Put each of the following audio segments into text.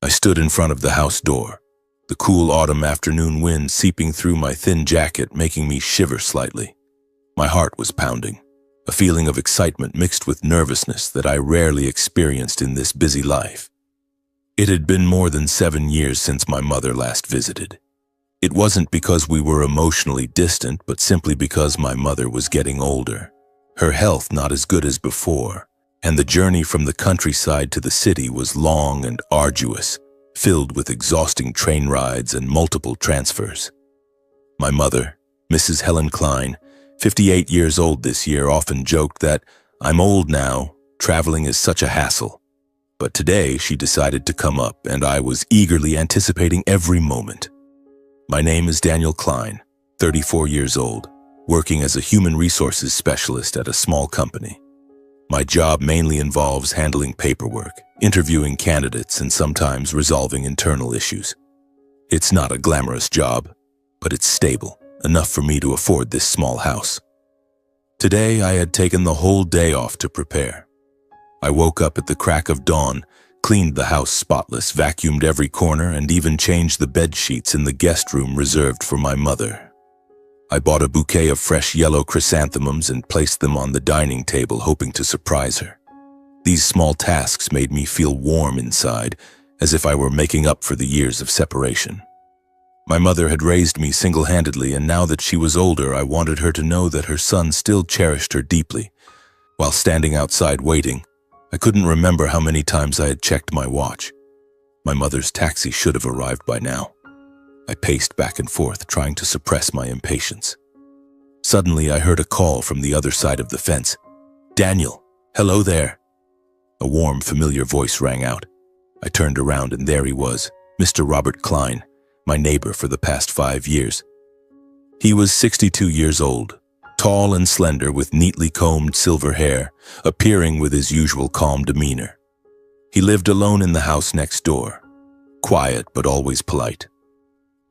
I stood in front of the house door, the cool autumn afternoon wind seeping through my thin jacket, making me shiver slightly. My heart was pounding, a feeling of excitement mixed with nervousness that I rarely experienced in this busy life. It had been more than 7 years since my mother last visited. It wasn't because we were emotionally distant, but simply because my mother was getting older, her health not as good as before, and the journey from the countryside to the city was long and arduous, filled with exhausting train rides and multiple transfers. My mother, Mrs. Helen Klein, 58 years old this year, often joked that, "I'm old now, traveling is such a hassle." But today she decided to come up, and I was eagerly anticipating every moment. My name is Daniel Klein, 34 years old, working as a human resources specialist at a small company. My job mainly involves handling paperwork, interviewing candidates, and sometimes resolving internal issues. It's not a glamorous job, but it's stable, enough for me to afford this small house. Today, I had taken the whole day off to prepare. I woke up at the crack of dawn, cleaned the house spotless, vacuumed every corner, and even changed the bed sheets in the guest room reserved for my mother. I bought a bouquet of fresh yellow chrysanthemums and placed them on the dining table, hoping to surprise her. These small tasks made me feel warm inside, as if I were making up for the years of separation. My mother had raised me single-handedly, and now that she was older, I wanted her to know that her son still cherished her deeply. While standing outside waiting, I couldn't remember how many times I had checked my watch. My mother's taxi should have arrived by now. I paced back and forth, trying to suppress my impatience. Suddenly, I heard a call from the other side of the fence. "Daniel, hello there." A warm, familiar voice rang out. I turned around, and there he was, Mr. Robert Klein, my neighbor for the past 5 years. He was 62 years old, tall and slender with neatly combed silver hair, appearing with his usual calm demeanor. He lived alone in the house next door, quiet but always polite.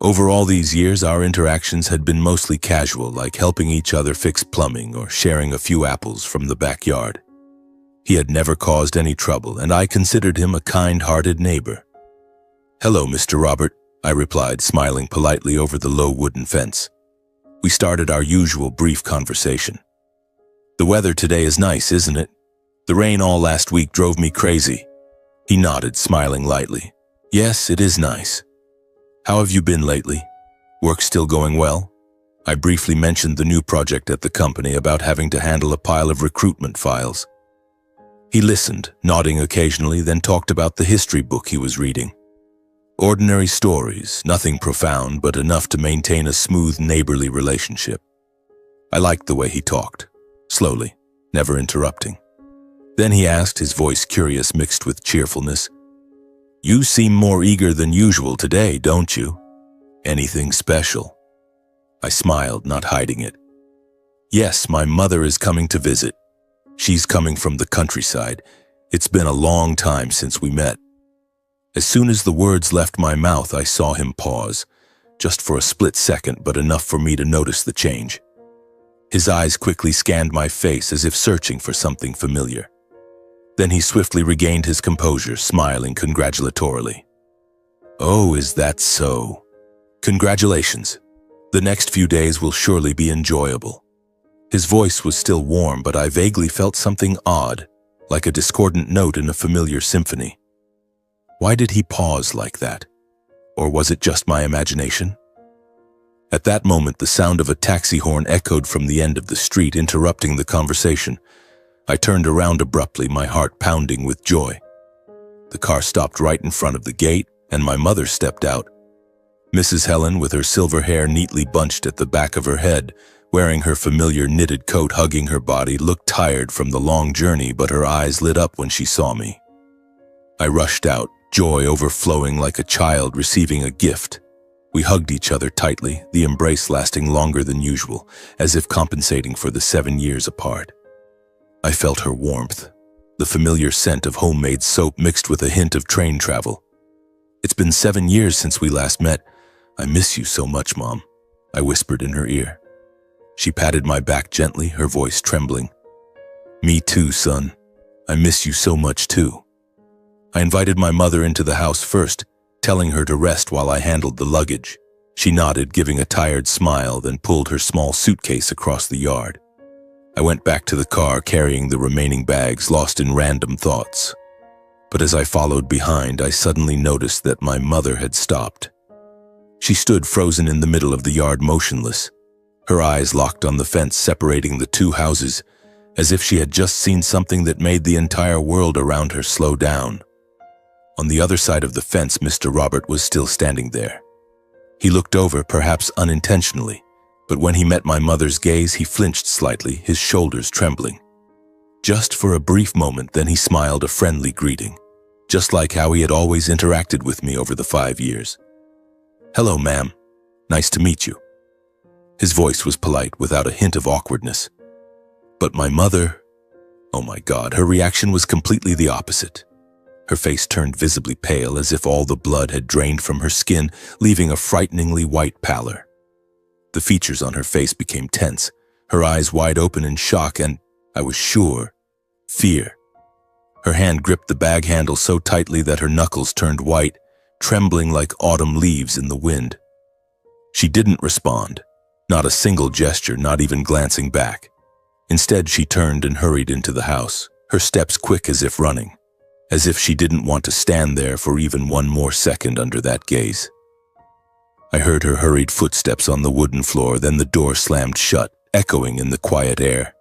Over all these years, our interactions had been mostly casual, like helping each other fix plumbing or sharing a few apples from the backyard. He had never caused any trouble, and I considered him a kind-hearted neighbor. "Hello, Mr. Robert," I replied, smiling politely over the low wooden fence. We started our usual brief conversation. "The weather today is nice, isn't it? The rain all last week drove me crazy." He nodded, smiling lightly. "Yes, it is nice. How have you been lately? Work still going well?" I briefly mentioned the new project at the company about having to handle a pile of recruitment files. He listened, nodding occasionally, then talked about the history book he was reading. Ordinary stories, nothing profound, but enough to maintain a smooth, neighborly relationship. I liked the way he talked, slowly, never interrupting. Then he asked, his voice curious mixed with cheerfulness, "You seem more eager than usual today, don't you? Anything special?" I smiled, not hiding it. "Yes, my mother is coming to visit. She's coming from the countryside. It's been a long time since we met." As soon as the words left my mouth, I saw him pause, just for a split second, but enough for me to notice the change. His eyes quickly scanned my face as if searching for something familiar. Then he swiftly regained his composure, smiling congratulatorily. "Oh, is that so? Congratulations. The next few days will surely be enjoyable." His voice was still warm, but I vaguely felt something odd, like a discordant note in a familiar symphony. Why did he pause like that? Or was it just my imagination? At that moment, the sound of a taxi horn echoed from the end of the street, interrupting the conversation. I turned around abruptly, my heart pounding with joy. The car stopped right in front of the gate, and my mother stepped out. Mrs. Helen, with her silver hair neatly bunched at the back of her head, wearing her familiar knitted coat hugging her body, looked tired from the long journey, but her eyes lit up when she saw me. I rushed out, joy overflowing like a child receiving a gift. We hugged each other tightly, the embrace lasting longer than usual, as if compensating for the 7 years apart. I felt her warmth, the familiar scent of homemade soap mixed with a hint of train travel. "It's been 7 years since we last met. I miss you so much, Mom," I whispered in her ear. She patted my back gently, her voice trembling. "Me too, son. I miss you so much too." I invited my mother into the house first, telling her to rest while I handled the luggage. She nodded, giving a tired smile, then pulled her small suitcase across the yard. I went back to the car carrying the remaining bags, lost in random thoughts. But as I followed behind, I suddenly noticed that my mother had stopped. She stood frozen in the middle of the yard, motionless, her eyes locked on the fence separating the two houses, as if she had just seen something that made the entire world around her slow down. On the other side of the fence, Mr. Robert was still standing there. He looked over, perhaps unintentionally, but when he met my mother's gaze, he flinched slightly, his shoulders trembling. Just for a brief moment, then he smiled a friendly greeting, just like how he had always interacted with me over the 5 years. "Hello, ma'am. Nice to meet you." His voice was polite, without a hint of awkwardness. But my mother, oh my God, her reaction was completely the opposite. Her face turned visibly pale, as if all the blood had drained from her skin, leaving a frighteningly white pallor. The features on her face became tense, her eyes wide open in shock and, I was sure, fear. Her hand gripped the bag handle so tightly that her knuckles turned white, trembling like autumn leaves in the wind. She didn't respond, not a single gesture, not even glancing back. Instead, she turned and hurried into the house, her steps quick as if running, as if she didn't want to stand there for even one more second under that gaze. I heard her hurried footsteps on the wooden floor, then the door slammed shut, echoing in the quiet air.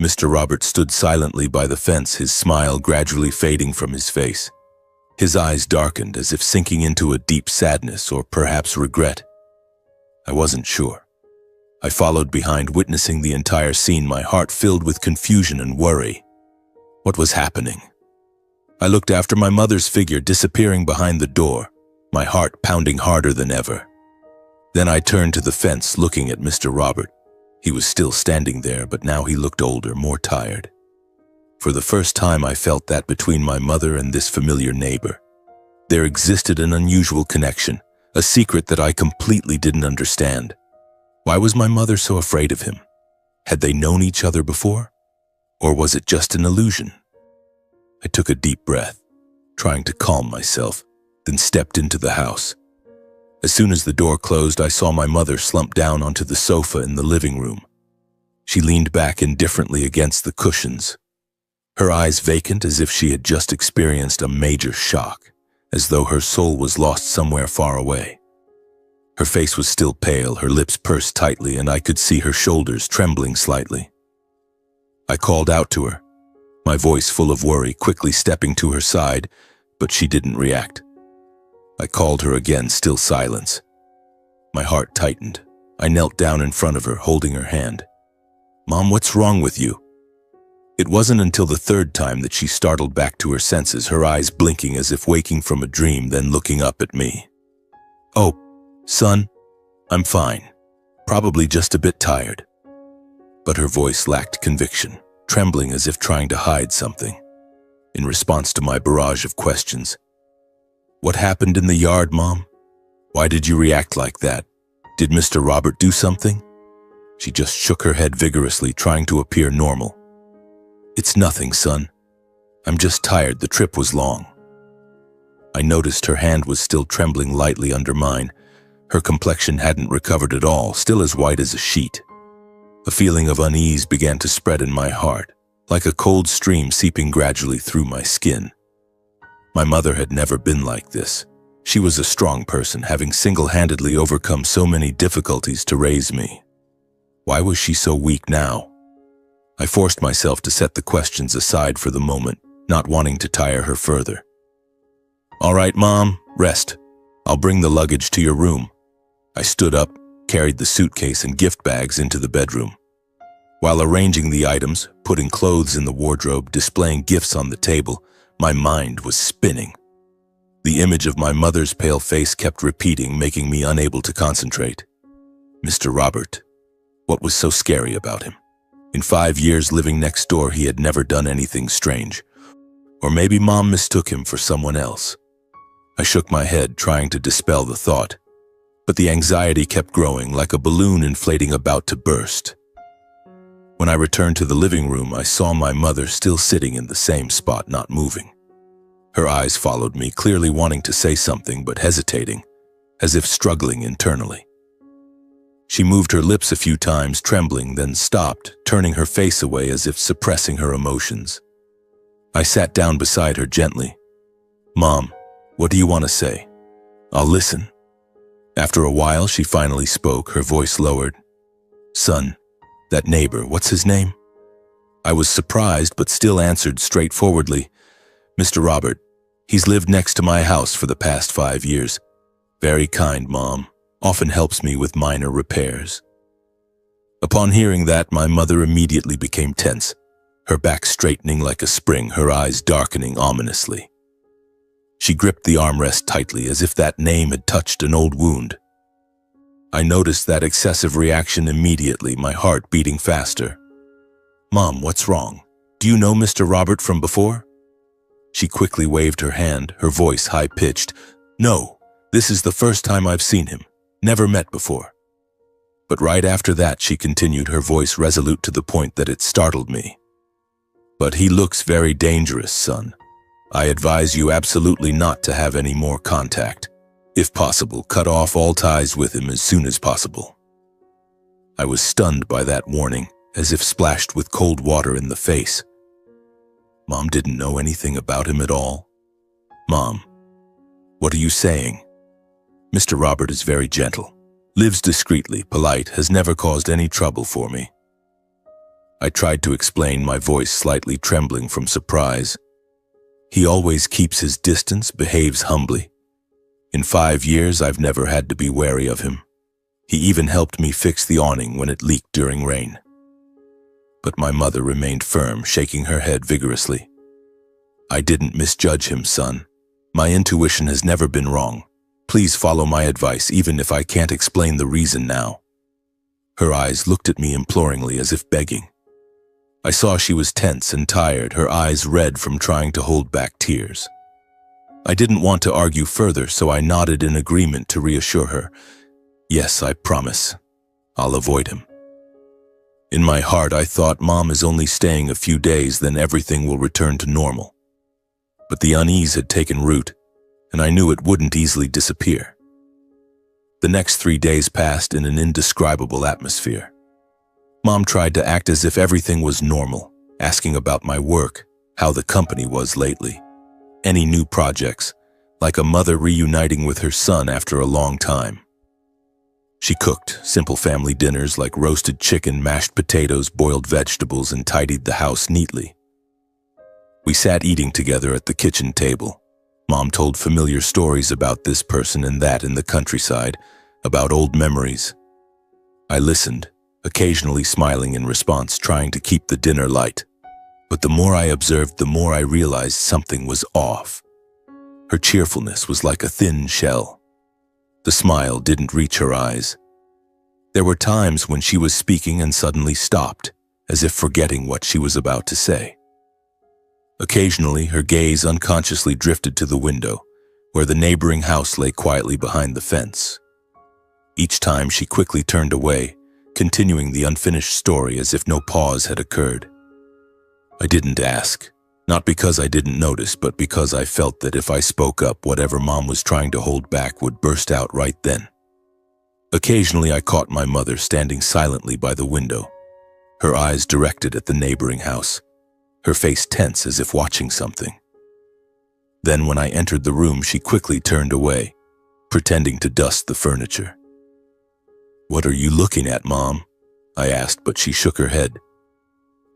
Mr. Robert stood silently by the fence, his smile gradually fading from his face. His eyes darkened, as if sinking into a deep sadness or perhaps regret. I wasn't sure. I followed behind, witnessing the entire scene, my heart filled with confusion and worry. What was happening? I looked after my mother's figure disappearing behind the door, my heart pounding harder than ever. Then I turned to the fence, looking at Mr. Robert. He was still standing there, but now he looked older, more tired. For the first time, I felt that between my mother and this familiar neighbor, there existed an unusual connection, a secret that I completely didn't understand. Why was my mother so afraid of him? Had they known each other before? Or was it just an illusion? I took a deep breath, trying to calm myself, then stepped into the house. As soon as the door closed, I saw my mother slump down onto the sofa in the living room. She leaned back indifferently against the cushions, her eyes vacant, as if she had just experienced a major shock, as though her soul was lost somewhere far away. Her face was still pale, her lips pursed tightly, and I could see her shoulders trembling slightly. I called out to her, my voice full of worry, quickly stepping to her side, but she didn't react. I called her again, still silence. My heart tightened. I knelt down in front of her, holding her hand. "Mom, what's wrong with you?" It wasn't until the third time that she startled back to her senses, her eyes blinking as if waking from a dream, then looking up at me. "Oh, son, I'm fine. Probably just a bit tired." But her voice lacked conviction, trembling as if trying to hide something. In response to my barrage of questions, "What happened in the yard, Mom? Why did you react like that? Did Mr. Robert do something?" She just shook her head vigorously, trying to appear normal. "It's nothing, son. I'm just tired. The trip was long." I noticed her hand was still trembling lightly under mine. Her complexion hadn't recovered at all, still as white as a sheet. A feeling of unease began to spread in my heart, like a cold stream seeping gradually through my skin. My mother had never been like this. She was a strong person, having single-handedly overcome so many difficulties to raise me. Why was she so weak now? I forced myself to set the questions aside for the moment, not wanting to tire her further. "All right, Mom, rest. I'll bring the luggage to your room." I stood up, carried the suitcase and gift bags into the bedroom. While arranging the items, putting clothes in the wardrobe, displaying gifts on the table, my mind was spinning. The image of my mother's pale face kept repeating, making me unable to concentrate. Mr. Robert. What was so scary about him? In 5 years living next door, he had never done anything strange. Or maybe Mom mistook him for someone else. I shook my head, trying to dispel the thought. But the anxiety kept growing, like a balloon inflating about to burst. When I returned to the living room, I saw my mother still sitting in the same spot, not moving. Her eyes followed me, clearly wanting to say something but hesitating, as if struggling internally. She moved her lips a few times, trembling, then stopped, turning her face away as if suppressing her emotions. I sat down beside her gently. "Mom, what do you want to say? I'll listen." After a while, she finally spoke, her voice lowered. "Son, that neighbor, what's his name?" I was surprised, but still answered straightforwardly. "Mr. Robert. He's lived next to my house for the past 5 years. Very kind, Mom. Often helps me with minor repairs." Upon hearing that, my mother immediately became tense, her back straightening like a spring, her eyes darkening ominously. She gripped the armrest tightly, as if that name had touched an old wound. I noticed that excessive reaction immediately, my heart beating faster. "Mom, what's wrong? Do you know Mr. Robert from before?" She quickly waved her hand, her voice high-pitched. "No, this is the first time I've seen him. Never met before." But right after that, she continued, her voice resolute to the point that it startled me. "But he looks very dangerous, son. I advise you absolutely not to have any more contact. If possible, cut off all ties with him as soon as possible." I was stunned by that warning, as if splashed with cold water in the face. Mom didn't know anything about him at all. "Mom, what are you saying?" "Mr. Robert is very gentle, lives discreetly, polite, has never caused any trouble for me." I tried to explain, my voice slightly trembling from surprise. "He always keeps his distance, behaves humbly. In 5 years, I've never had to be wary of him. He even helped me fix the awning when it leaked during rain." But my mother remained firm, shaking her head vigorously. "I didn't misjudge him, son. My intuition has never been wrong. Please follow my advice, even if I can't explain the reason now." Her eyes looked at me imploringly, as if begging. I saw she was tense and tired, her eyes red from trying to hold back tears. I didn't want to argue further, so I nodded in agreement to reassure her. "Yes, I promise. I'll avoid him." In my heart, I thought, Mom is only staying a few days, then everything will return to normal. But the unease had taken root, and I knew it wouldn't easily disappear. The next 3 days passed in an indescribable atmosphere. Mom tried to act as if everything was normal, asking about my work, how the company was lately, any new projects, like a mother reuniting with her son after a long time. She cooked simple family dinners like roasted chicken, mashed potatoes, boiled vegetables, and tidied the house neatly. We sat eating together at the kitchen table. Mom told familiar stories about this person and that in the countryside, about old memories. I listened, occasionally smiling in response, trying to keep the dinner light. But the more I observed, the more I realized something was off. Her cheerfulness was like a thin shell. The smile didn't reach her eyes. There were times when she was speaking and suddenly stopped, as if forgetting what she was about to say. Occasionally, her gaze unconsciously drifted to the window, where the neighboring house lay quietly behind the fence. Each time she quickly turned away, continuing the unfinished story as if no pause had occurred. I didn't ask, not because I didn't notice, but because I felt that if I spoke up, whatever Mom was trying to hold back would burst out right then. Occasionally, I caught my mother standing silently by the window, her eyes directed at the neighboring house, her face tense as if watching something. Then when I entered the room, she quickly turned away, pretending to dust the furniture. "What are you looking at, Mom?" I asked, but she shook her head.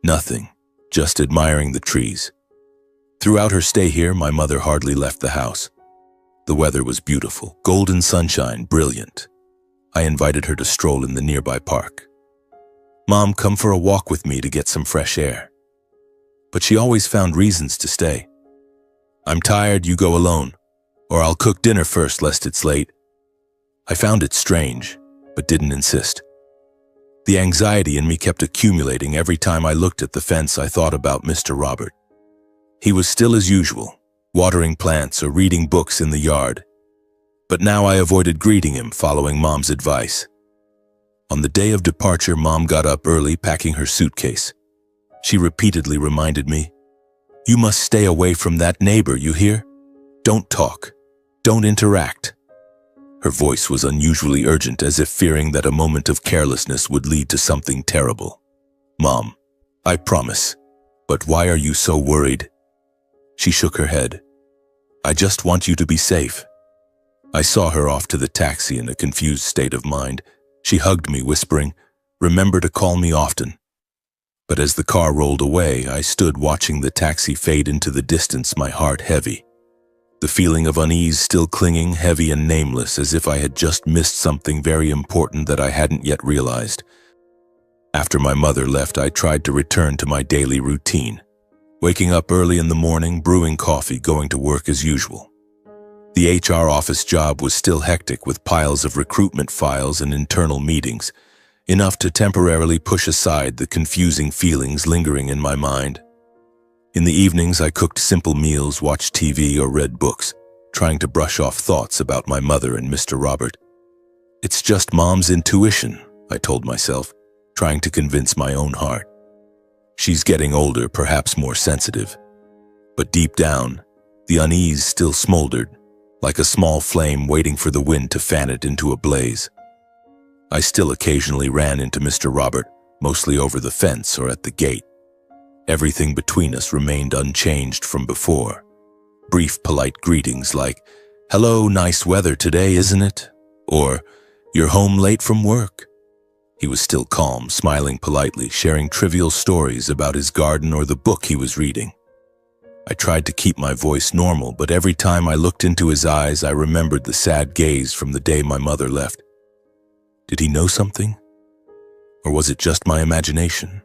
"Nothing, just admiring the trees." Throughout her stay here, my mother hardly left the house. The weather was beautiful, golden sunshine, brilliant. I invited her to stroll in the nearby park. "Mom, come for a walk with me to get some fresh air." But she always found reasons to stay. "I'm tired, you go alone, or I'll cook dinner first lest it's late." I found it strange, but didn't insist. The anxiety in me kept accumulating. Every time I looked at the fence, I thought about Mr. Robert. He was still as usual, watering plants or reading books in the yard. But now I avoided greeting him, following Mom's advice. On the day of departure, Mom got up early, packing her suitcase. She repeatedly reminded me, "You must stay away from that neighbor, you hear? Don't talk. Don't interact." Her voice was unusually urgent, as if fearing that a moment of carelessness would lead to something terrible. "Mom, I promise. But why are you so worried?" She shook her head. "I just want you to be safe." I saw her off to the taxi in a confused state of mind. She hugged me, whispering, "Remember to call me often." But as the car rolled away, I stood watching the taxi fade into the distance, my heart heavy. The feeling of unease still clinging, heavy and nameless, as if I had just missed something very important that I hadn't yet realized. After my mother left, I tried to return to my daily routine. Waking up early in the morning, brewing coffee, going to work as usual. The HR office job was still hectic, with piles of recruitment files and internal meetings, enough to temporarily push aside the confusing feelings lingering in my mind. In the evenings, I cooked simple meals, watched TV, or read books, trying to brush off thoughts about my mother and Mr. Robert. "It's just Mom's intuition," I told myself, trying to convince my own heart. "She's getting older, perhaps more sensitive." But deep down, the unease still smoldered, like a small flame waiting for the wind to fan it into a blaze. I still occasionally ran into Mr. Robert, mostly over the fence or at the gate. Everything between us remained unchanged from before. Brief, polite greetings like, "Hello, nice weather today, isn't it?" Or, "You're home late from work." He was still calm, smiling politely, sharing trivial stories about his garden or the book he was reading. I tried to keep my voice normal, but every time I looked into his eyes, I remembered the sad gaze from the day my mother left. Did he know something? Or was it just my imagination?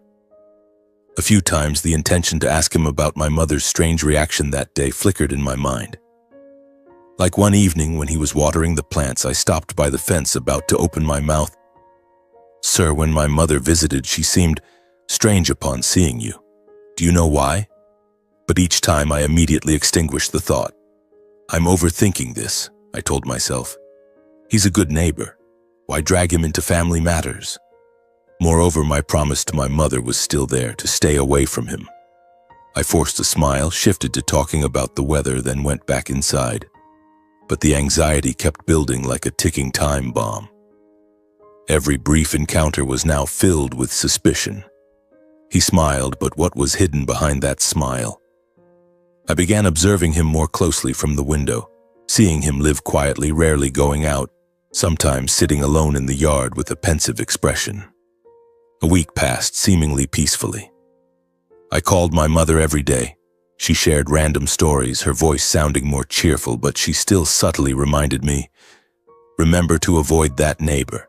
A few times, the intention to ask him about my mother's strange reaction that day flickered in my mind. Like one evening when he was watering the plants, I stopped by the fence about to open my mouth. "Sir, when my mother visited, she seemed strange upon seeing you. Do you know why?" But each time I immediately extinguished the thought. "I'm overthinking this," I told myself. "He's a good neighbor. Why drag him into family matters?" Moreover, my promise to my mother was still there, to stay away from him. I forced a smile, shifted to talking about the weather, then went back inside. But the anxiety kept building like a ticking time bomb. Every brief encounter was now filled with suspicion. He smiled, but what was hidden behind that smile? I began observing him more closely from the window, seeing him live quietly, rarely going out, sometimes sitting alone in the yard with a pensive expression. A week passed, seemingly peacefully. I called my mother every day. She shared random stories, her voice sounding more cheerful, but she still subtly reminded me, "Remember to avoid that neighbor."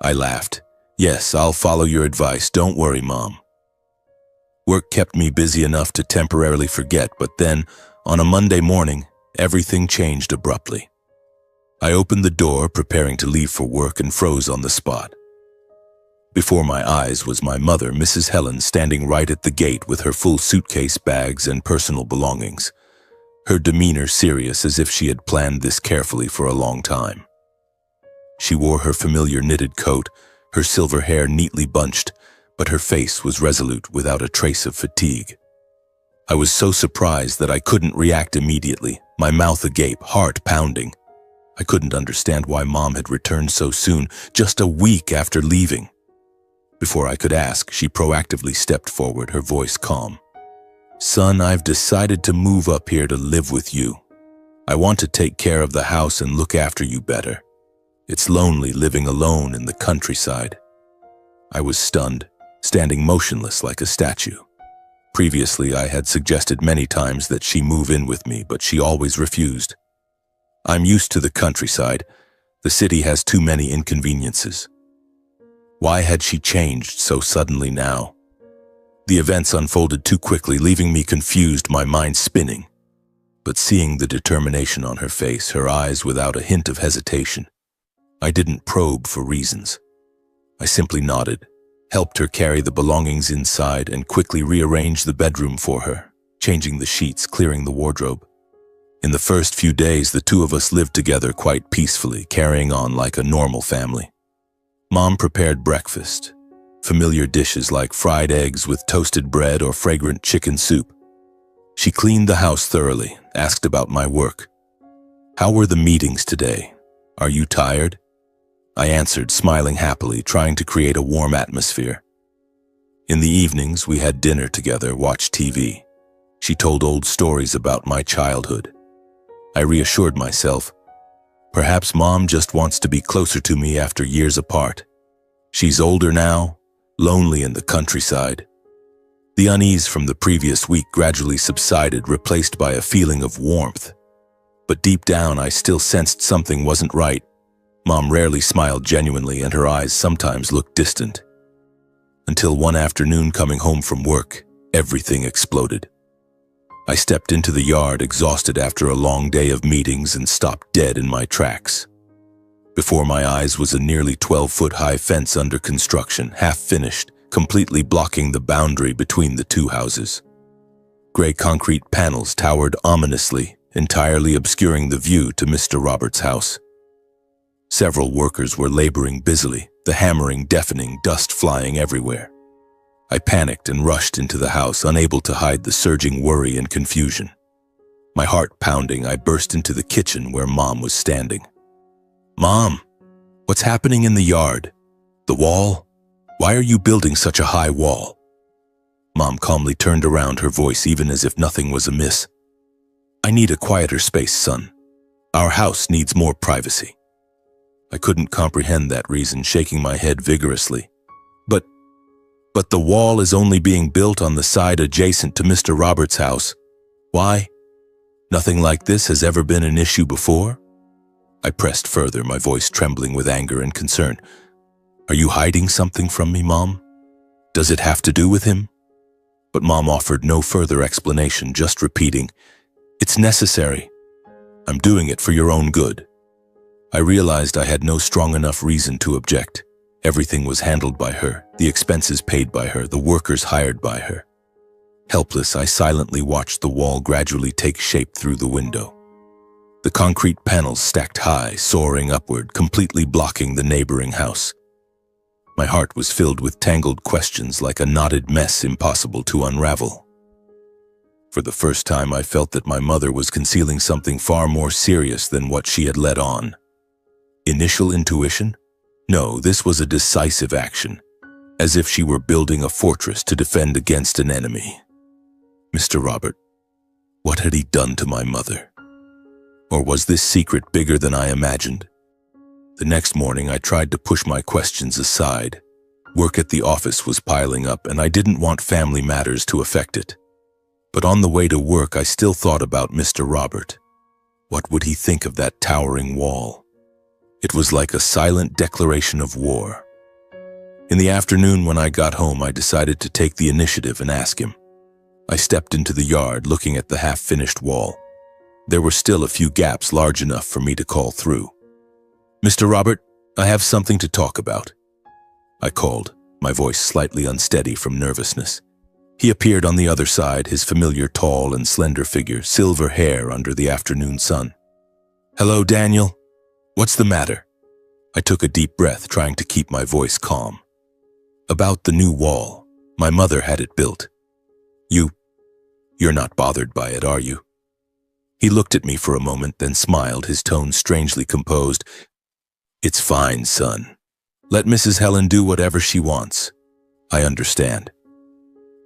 I laughed. "Yes, I'll follow your advice. Don't worry, Mom." Work kept me busy enough to temporarily forget, but then, on a Monday morning, everything changed abruptly. I opened the door, preparing to leave for work, and froze on the spot. Before my eyes was my mother, Mrs. Helen, standing right at the gate with her full suitcase, bags, and personal belongings, her demeanor serious, as if she had planned this carefully for a long time. She wore her familiar knitted coat, her silver hair neatly bunched, but her face was resolute, without a trace of fatigue. I was so surprised that I couldn't react immediately, my mouth agape, heart pounding. I couldn't understand why Mom had returned so soon, just a week after leaving. Before I could ask, she proactively stepped forward, her voice calm. "Son, I've decided to move up here to live with you. I want to take care of the house and look after you better. It's lonely living alone in the countryside." I was stunned, standing motionless like a statue. Previously, I had suggested many times that she move in with me, but she always refused. "I'm used to the countryside. The city has too many inconveniences." Why had she changed so suddenly now? The events unfolded too quickly, leaving me confused, my mind spinning. But seeing the determination on her face, her eyes without a hint of hesitation, I didn't probe for reasons. I simply nodded, helped her carry the belongings inside, and quickly rearranged the bedroom for her, changing the sheets, clearing the wardrobe. In the first few days, the two of us lived together quite peacefully, carrying on like a normal family. Mom prepared breakfast, familiar dishes like fried eggs with toasted bread or fragrant chicken soup. She cleaned the house thoroughly, asked about my work. How were the meetings today? Are you tired? I answered, smiling happily, trying to create a warm atmosphere. In the evenings, we had dinner together, watched TV. She told old stories about my childhood. I reassured myself, perhaps Mom just wants to be closer to me after years apart. She's older now, lonely in the countryside. The unease from the previous week gradually subsided, replaced by a feeling of warmth. But deep down, I still sensed something wasn't right. Mom rarely smiled genuinely, and her eyes sometimes looked distant. Until one afternoon, coming home from work, everything exploded. I stepped into the yard, exhausted after a long day of meetings, and stopped dead in my tracks. Before my eyes was a nearly 12-foot-high fence under construction, half-finished, completely blocking the boundary between the two houses. Gray concrete panels towered ominously, entirely obscuring the view to Mr. Roberts' house. Several workers were laboring busily, the hammering deafening, dust flying everywhere. I panicked and rushed into the house, unable to hide the surging worry and confusion. My heart pounding, I burst into the kitchen where Mom was standing. "Mom, what's happening in the yard? The wall? Why are you building such a high wall?" Mom calmly turned around, her voice even as if nothing was amiss. "I need a quieter space, son. Our house needs more privacy." I couldn't comprehend that reason, shaking my head vigorously. But the wall is only being built on the side adjacent to Mr. Roberts' house. Why? Nothing like this has ever been an issue before? I pressed further, my voice trembling with anger and concern. "Are you hiding something from me, Mom? Does it have to do with him?" But Mom offered no further explanation, just repeating, "It's necessary. I'm doing it for your own good." I realized I had no strong enough reason to object. Everything was handled by her, the expenses paid by her, the workers hired by her. Helpless, I silently watched the wall gradually take shape through the window. The concrete panels stacked high, soaring upward, completely blocking the neighboring house. My heart was filled with tangled questions, like a knotted mess impossible to unravel. For the first time, I felt that my mother was concealing something far more serious than what she had let on. Initial intuition? No, this was a decisive action, as if she were building a fortress to defend against an enemy. Mr. Robert, what had he done to my mother? Or was this secret bigger than I imagined? The next morning, I tried to push my questions aside. Work at the office was piling up, and I didn't want family matters to affect it. But on the way to work, I still thought about Mr. Robert. What would he think of that towering wall? It was like a silent declaration of war. In the afternoon, when I got home, I decided to take the initiative and ask him. I stepped into the yard, looking at the half-finished wall. There were still a few gaps large enough for me to call through. "Mr. Robert, I have something to talk about," I called, my voice slightly unsteady from nervousness. He appeared on the other side, his familiar tall and slender figure, silver hair under the afternoon sun. "Hello, Daniel. What's the matter?" I took a deep breath, trying to keep my voice calm. "About the new wall. My mother had it built. You're not bothered by it, are you?" He looked at me for a moment, then smiled, his tone strangely composed. "It's fine, son. Let Mrs. Helen do whatever she wants. I understand."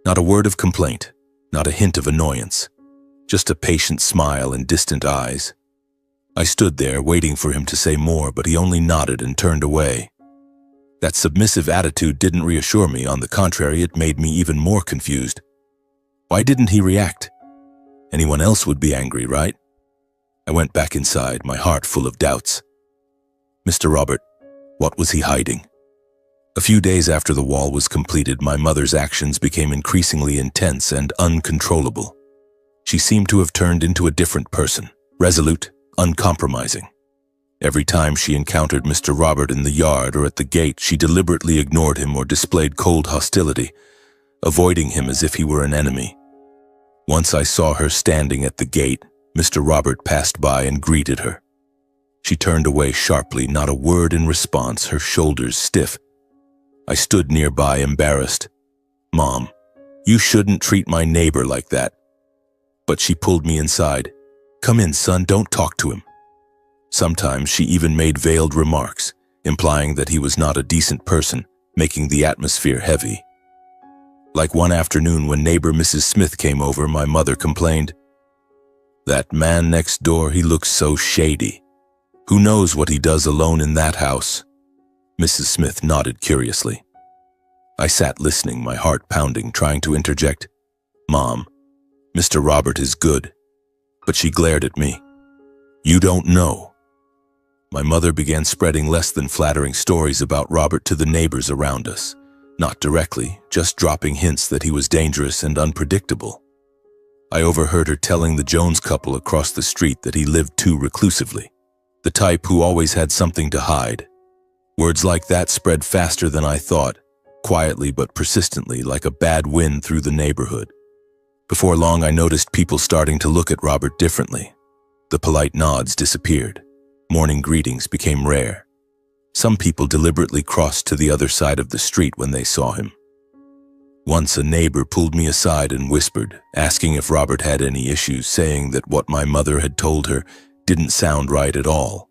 Not a word of complaint, not a hint of annoyance, just a patient smile and distant eyes. I stood there, waiting for him to say more, but he only nodded and turned away. That submissive attitude didn't reassure me. On the contrary, it made me even more confused. Why didn't he react? Anyone else would be angry, right? I went back inside, my heart full of doubts. Mr. Robert, what was he hiding? A few days after the wall was completed, my mother's actions became increasingly intense and uncontrollable. She seemed to have turned into a different person, resolute, uncompromising. Every time she encountered Mr. Robert in the yard or at the gate, she deliberately ignored him or displayed cold hostility, avoiding him as if he were an enemy. Once I saw her standing at the gate, Mr. Robert passed by and greeted her. She turned away sharply, not a word in response, her shoulders stiff. I stood nearby, embarrassed. "Mom, you shouldn't treat my neighbor like that." but she pulled me inside. "Come in, son, don't talk to him." Sometimes she even made veiled remarks, implying that he was not a decent person, making the atmosphere heavy. Like one afternoon when neighbor Mrs. Smith came over, my mother complained, "That man next door, he looks so shady. Who knows what he does alone in that house?" Mrs. Smith nodded curiously. I sat listening, my heart pounding, trying to interject, "Mom, Mr. Robert is good." But she glared at me. "You don't know." My mother began spreading less than flattering stories about Robert to the neighbors around us. Not directly, just dropping hints that he was dangerous and unpredictable. I overheard her telling the Jones couple across the street that he lived too reclusively, the type who always had something to hide. Words like that spread faster than I thought, quietly but persistently, like a bad wind through the neighborhood. Before long, I noticed people starting to look at Robert differently. The polite nods disappeared. Morning greetings became rare. Some people deliberately crossed to the other side of the street when they saw him. Once a neighbor pulled me aside and whispered, asking if Robert had any issues, saying that what my mother had told her didn't sound right at all.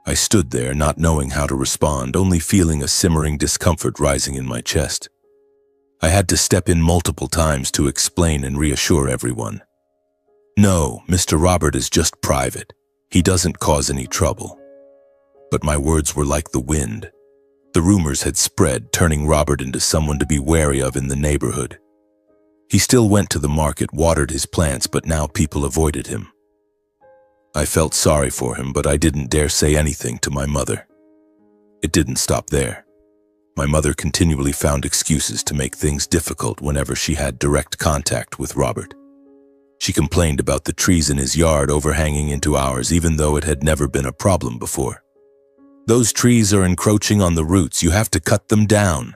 I stood there, not knowing how to respond, only feeling a simmering discomfort rising in my chest. I had to step in multiple times to explain and reassure everyone. "No, Mr. Robert is just private. He doesn't cause any trouble." But my words were like the wind. The rumors had spread, turning Robert into someone to be wary of in the neighborhood. He still went to the market, watered his plants, but now people avoided him. I felt sorry for him, but I didn't dare say anything to my mother. It didn't stop there. My mother continually found excuses to make things difficult whenever she had direct contact with Robert. She complained about the trees in his yard overhanging into ours, even though it had never been a problem before. "Those trees are encroaching on the roots. You have to cut them down,"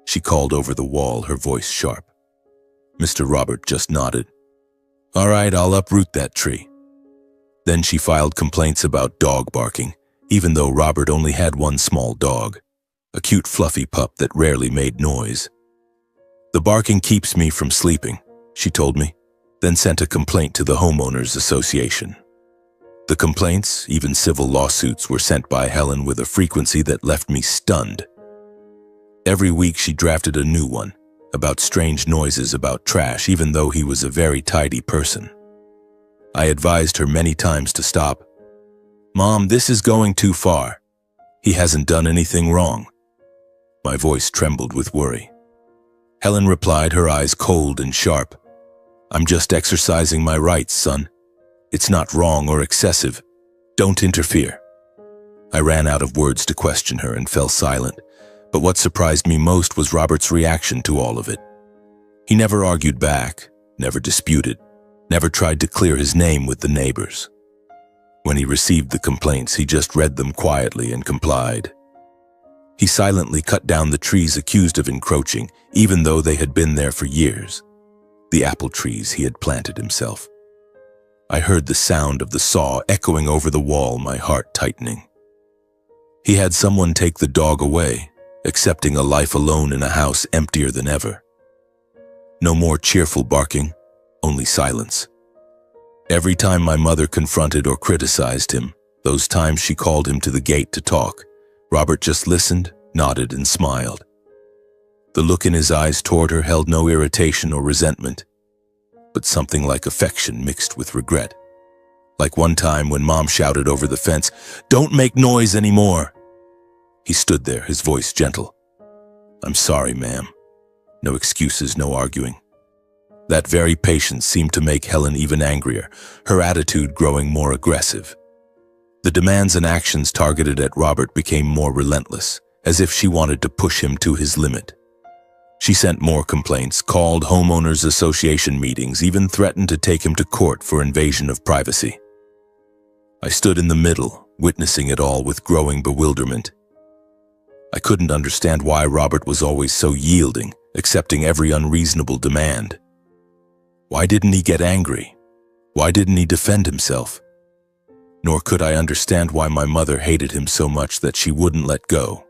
she called over the wall, her voice sharp. Mr. Robert just nodded. "All right, I'll uproot that tree." Then she filed complaints about dog barking, even though Robert only had one small dog, a cute fluffy pup that rarely made noise. "The barking keeps me from sleeping," she told me, then sent a complaint to the homeowners association. The complaints, even civil lawsuits, were sent by Helen with a frequency that left me stunned. Every week she drafted a new one, about strange noises, about trash, even though he was a very tidy person. I advised her many times to stop. "Mom, this is going too far. He hasn't done anything wrong." My voice trembled with worry. Helen replied, her eyes cold and sharp. "I'm just exercising my rights, son. It's not wrong or excessive. Don't interfere." I ran out of words to question her and fell silent, but what surprised me most was Robert's reaction to all of it. He never argued back, never disputed, never tried to clear his name with the neighbors. When he received the complaints, he just read them quietly and complied. He silently cut down the trees accused of encroaching, even though they had been there for years. The apple trees he had planted himself. I heard the sound of the saw echoing over the wall, my heart tightening. He had someone take the dog away, accepting a life alone in a house emptier than ever. No more cheerful barking, only silence. Every time my mother confronted or criticized him, those times she called him to the gate to talk, Robert just listened, nodded, and smiled. The look in his eyes toward her held no irritation or resentment, but something like affection mixed with regret. Like one time when Mom shouted over the fence, "Don't make noise anymore." He stood there, his voice gentle. "I'm sorry, ma'am." No excuses, no arguing. That very patience seemed to make Helen even angrier, her attitude growing more aggressive. The demands and actions targeted at Robert became more relentless, as if she wanted to push him to his limit. She sent more complaints, called homeowners association meetings, even threatened to take him to court for invasion of privacy. I stood in the middle, witnessing it all with growing bewilderment. I couldn't understand why Robert was always so yielding, accepting every unreasonable demand. Why didn't he get angry? Why didn't he defend himself? Nor could I understand why my mother hated him so much that she wouldn't let go.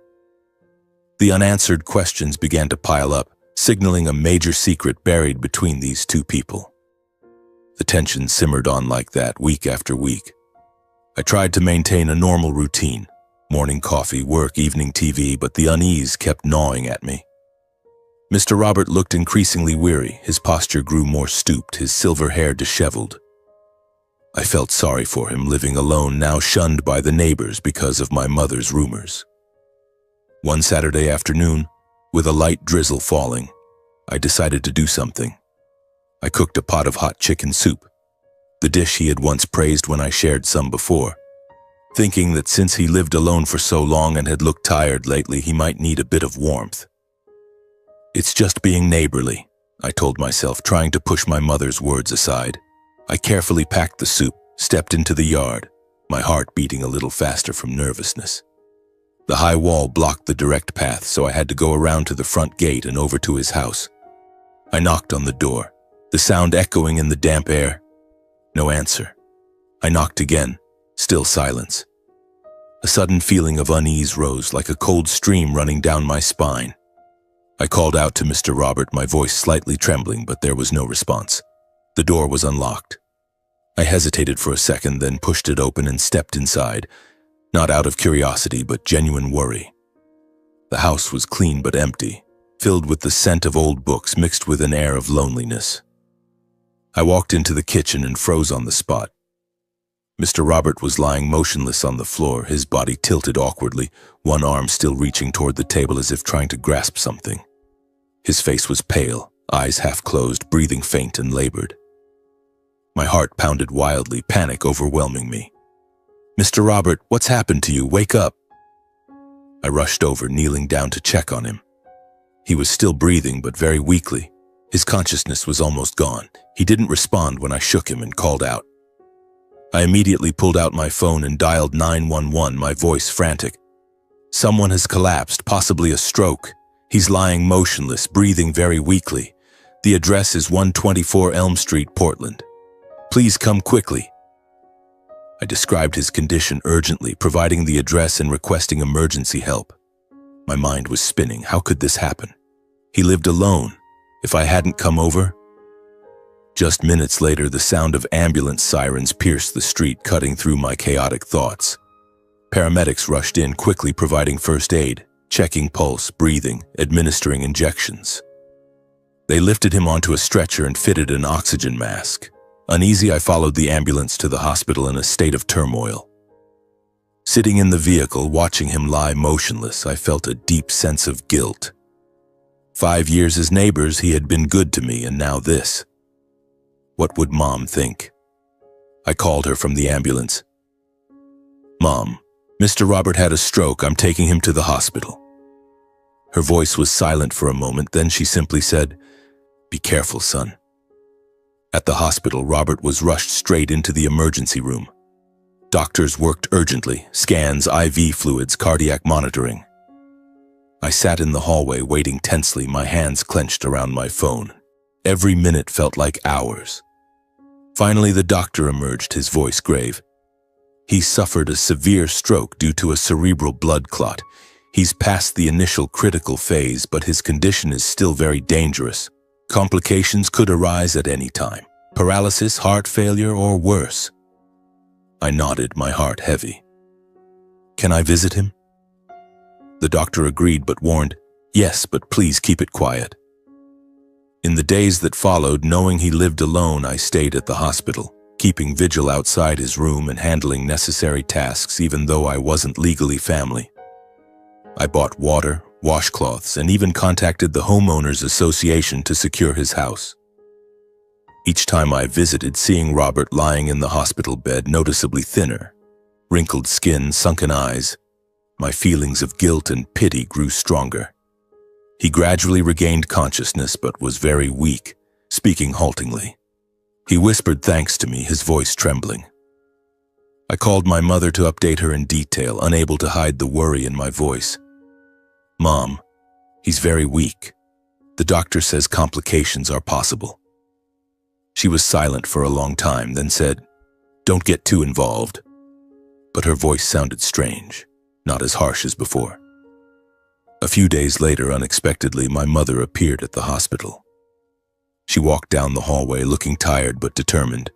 The unanswered questions began to pile up, signaling a major secret buried between these two people. The tension simmered on like that week after week. I tried to maintain a normal routine, morning coffee, work, evening TV, but the unease kept gnawing at me. Mr. Robert looked increasingly weary. His posture grew more stooped, his silver hair disheveled. I felt sorry for him, living alone, now shunned by the neighbors because of my mother's rumors. One Saturday afternoon, with a light drizzle falling, I decided to do something. I cooked a pot of hot chicken soup, the dish he had once praised when I shared some before, thinking that since he lived alone for so long and had looked tired lately, he might need a bit of warmth. It's just being neighborly, I told myself, trying to push my mother's words aside. I carefully packed the soup, stepped into the yard, my heart beating a little faster from nervousness. The high wall blocked the direct path, so I had to go around to the front gate and over to his house. I knocked on the door, the sound echoing in the damp air. No answer. I knocked again, still silence. A sudden feeling of unease rose like a cold stream running down my spine. I called out to Mr. Robert, my voice slightly trembling, but there was no response. The door was unlocked. I hesitated for a second, then pushed it open and stepped inside, not out of curiosity, but genuine worry. The house was clean but empty, filled with the scent of old books mixed with an air of loneliness. I walked into the kitchen and froze on the spot. Mr. Robert was lying motionless on the floor, his body tilted awkwardly, one arm still reaching toward the table as if trying to grasp something. His face was pale, eyes half closed, breathing faint and labored. My heart pounded wildly, panic overwhelming me. "Mr. Robert, what's happened to you? Wake up!" I rushed over, kneeling down to check on him. He was still breathing, but very weakly. His consciousness was almost gone. He didn't respond when I shook him and called out. I immediately pulled out my phone and dialed 911, my voice frantic. "Someone has collapsed, possibly a stroke. He's lying motionless, breathing very weakly. The address is 124 Elm Street, Portland. Please come quickly." I described his condition urgently, providing the address and requesting emergency help. My mind was spinning. How could this happen? He lived alone. If I hadn't come over? Just minutes later, the sound of ambulance sirens pierced the street, cutting through my chaotic thoughts. Paramedics rushed in, quickly providing first aid, checking pulse, breathing, administering injections. They lifted him onto a stretcher and fitted an oxygen mask. Uneasy, I followed the ambulance to the hospital in a state of turmoil. Sitting in the vehicle, watching him lie motionless, I felt a deep sense of guilt. 5 years as neighbors, he had been good to me, and now this. What would Mom think? I called her from the ambulance. "Mom, Mr. Robert had a stroke. I'm taking him to the hospital." Her voice was silent for a moment, then she simply said, "Be careful, son." At the hospital, Robert was rushed straight into the emergency room. Doctors worked urgently, scans, IV fluids, cardiac monitoring. I sat in the hallway waiting tensely, my hands clenched around my phone. Every minute felt like hours. Finally, the doctor emerged, his voice grave. "He suffered a severe stroke due to a cerebral blood clot. He's past the initial critical phase, but his condition is still very dangerous. Complications could arise at any time. Paralysis, heart failure, or worse." I nodded, my heart heavy. "Can I visit him?" The doctor agreed but warned, "Yes, but please keep it quiet." In the days that followed, knowing he lived alone, I stayed at the hospital, keeping vigil outside his room and handling necessary tasks even though I wasn't legally family. I bought water, washcloths, and even contacted the homeowners association to secure his house. Each time I visited, seeing Robert lying in the hospital bed, noticeably thinner, wrinkled skin, sunken eyes, my feelings of guilt and pity grew stronger. He gradually regained consciousness but was very weak, speaking haltingly. He whispered thanks to me, his voice trembling. I called my mother to update her in detail, unable to hide the worry in my voice. "Mom, he's very weak. The doctor says complications are possible." She was silent for a long time, then said, "Don't get too involved." But her voice sounded strange, not as harsh as before. A few days later, unexpectedly, my mother appeared at the hospital. She walked down the hallway looking tired but determined,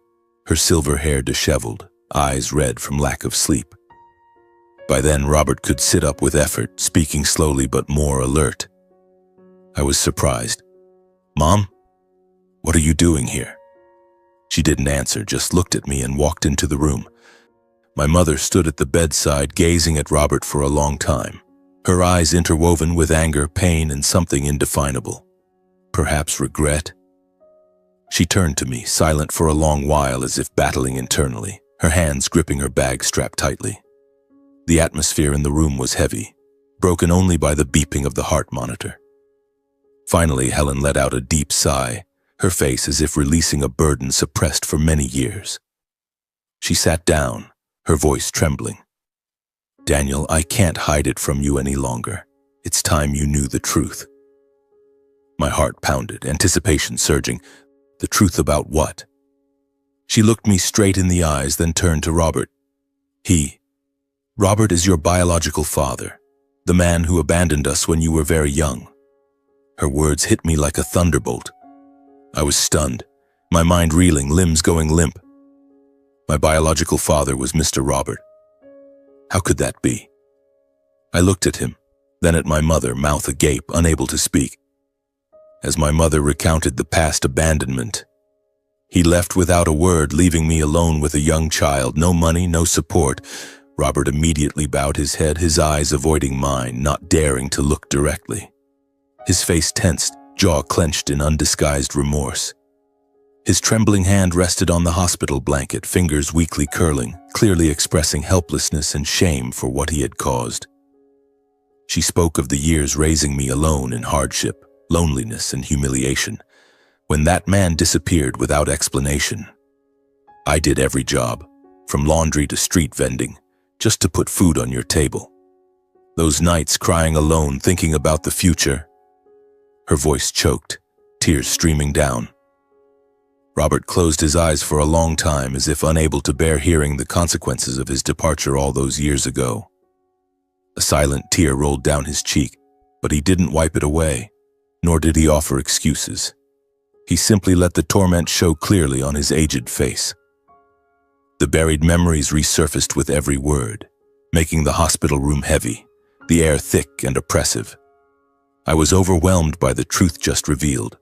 her silver hair disheveled, eyes red from lack of sleep. By then, Robert could sit up with effort, speaking slowly but more alert. I was surprised. "Mom, what are you doing here?" She didn't answer, just looked at me and walked into the room. My mother stood at the bedside, gazing at Robert for a long time, her eyes interwoven with anger, pain, and something indefinable. Perhaps regret? She turned to me, silent for a long while as if battling internally, her hands gripping her bag strapped tightly. The atmosphere in the room was heavy, broken only by the beeping of the heart monitor. Finally, Helen let out a deep sigh, her face as if releasing a burden suppressed for many years. She sat down, her voice trembling. "Daniel, I can't hide it from you any longer. It's time you knew the truth." My heart pounded, anticipation surging. The truth about what? She looked me straight in the eyes, then turned to Robert. Robert is your biological father, the man who abandoned us when you were very young." Her words hit me like a thunderbolt. I was stunned, my mind reeling, limbs going limp. My biological father was Mr. Robert. How could that be? I looked at him, then at my mother, mouth agape, unable to speak. As my mother recounted the past abandonment, he left without a word, leaving me alone with a young child, no money, no support. Robert immediately bowed his head, his eyes avoiding mine, not daring to look directly. His face tensed, jaw clenched in undisguised remorse. His trembling hand rested on the hospital blanket, fingers weakly curling, clearly expressing helplessness and shame for what he had caused. She spoke of the years raising me alone in hardship, loneliness, and humiliation. When that man disappeared without explanation, I did every job, from laundry to street vending, just to put food on your table. Those nights crying alone, thinking about the future. Her voice choked, tears streaming down. Robert closed his eyes for a long time, as if unable to bear hearing the consequences of his departure all those years ago. A silent tear rolled down his cheek, but he didn't wipe it away, nor did he offer excuses. He simply let the torment show clearly on his aged face. The buried memories resurfaced with every word, making the hospital room heavy, the air thick and oppressive. I was overwhelmed by the truth just revealed,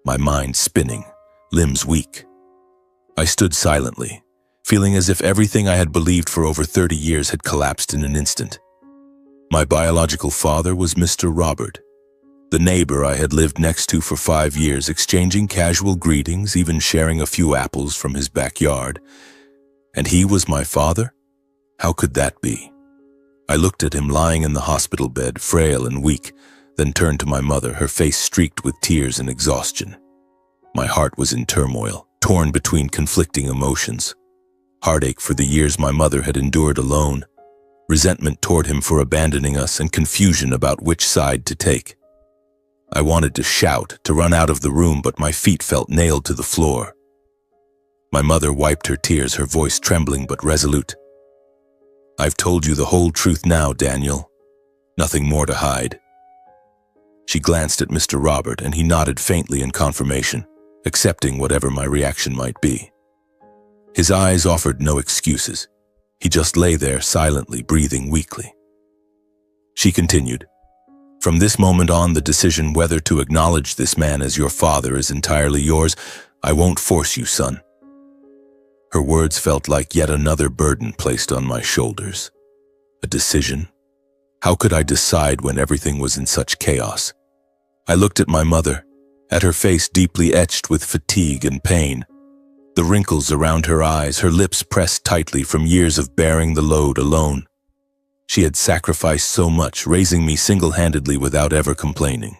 my mind spinning, limbs weak. I stood silently, feeling as if everything I had believed for over 30 years had collapsed in an instant. My biological father was Mr. Robert, the neighbor I had lived next to for 5 years, exchanging casual greetings, even sharing a few apples from his backyard. And he was my father? How could that be? I looked at him lying in the hospital bed, frail and weak, then turned to my mother, her face streaked with tears and exhaustion. My heart was in turmoil, torn between conflicting emotions. Heartache for the years my mother had endured alone, resentment toward him for abandoning us, and confusion about which side to take. I wanted to shout, to run out of the room, but my feet felt nailed to the floor. My mother wiped her tears, her voice trembling but resolute. "I've told you the whole truth now, Daniel. Nothing more to hide." She glanced at Mr. Robert, and he nodded faintly in confirmation, accepting whatever my reaction might be. His eyes offered no excuses. He just lay there silently, breathing weakly. She continued, "From this moment on, the decision whether to acknowledge this man as your father is entirely yours. I won't force you, son." Her words felt like yet another burden placed on my shoulders. A decision? How could I decide when everything was in such chaos? I looked at my mother, at her face deeply etched with fatigue and pain, the wrinkles around her eyes, her lips pressed tightly from years of bearing the load alone. She had sacrificed so much, raising me single-handedly without ever complaining.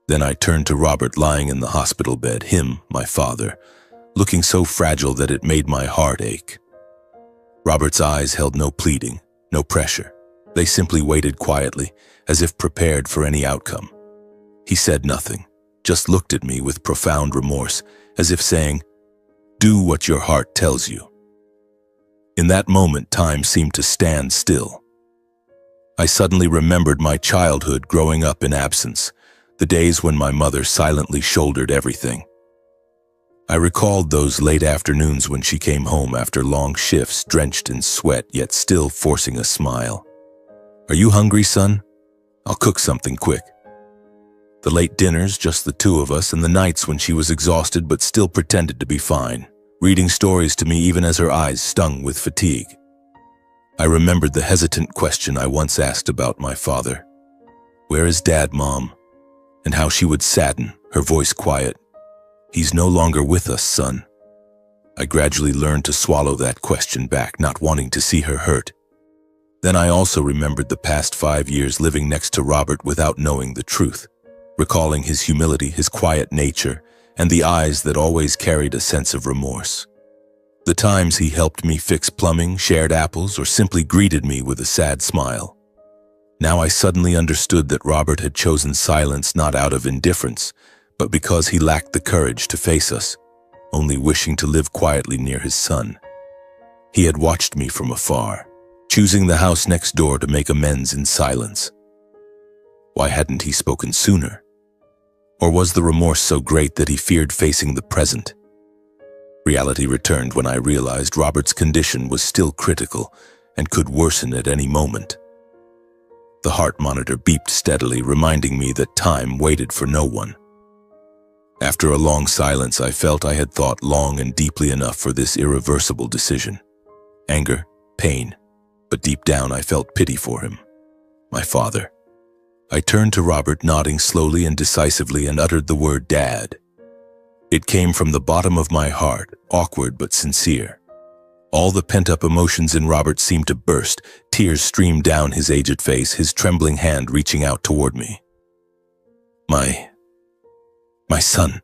Then I turned to Robert lying in the hospital bed, him, my father, looking so fragile that it made my heart ache. Robert's eyes held no pleading, no pressure. They simply waited quietly, as if prepared for any outcome. He said nothing, just looked at me with profound remorse, as if saying, "Do what your heart tells you." In that moment, time seemed to stand still. I suddenly remembered my childhood growing up in absence, the days when my mother silently shouldered everything, I recalled those late afternoons when she came home after long shifts, drenched in sweat, yet still forcing a smile. "Are you hungry, son? I'll cook something quick." The late dinners, just the two of us, and the nights when she was exhausted but still pretended to be fine, reading stories to me even as her eyes stung with fatigue. I remembered the hesitant question I once asked about my father. "Where is Dad, Mom?" And how she would sadden, her voice quiet. "He's no longer with us, son." I gradually learned to swallow that question back, not wanting to see her hurt. Then I also remembered the past 5 years living next to Robert without knowing the truth, recalling his humility, his quiet nature, and the eyes that always carried a sense of remorse. The times he helped me fix plumbing, shared apples, or simply greeted me with a sad smile. Now I suddenly understood that Robert had chosen silence not out of indifference, but because he lacked the courage to face us, only wishing to live quietly near his son. He had watched me from afar, choosing the house next door to make amends in silence. Why hadn't he spoken sooner? Or was the remorse so great that he feared facing the present? Reality returned when I realized Robert's condition was still critical and could worsen at any moment. The heart monitor beeped steadily, reminding me that time waited for no one. After a long silence, I felt I had thought long and deeply enough for this irreversible decision. Anger, pain, but deep down I felt pity for him. My father. I turned to Robert, nodding slowly and decisively, and uttered the word Dad. It came from the bottom of my heart, awkward but sincere. All the pent-up emotions in Robert seemed to burst. Tears streamed down his aged face, his trembling hand reaching out toward me. My son,"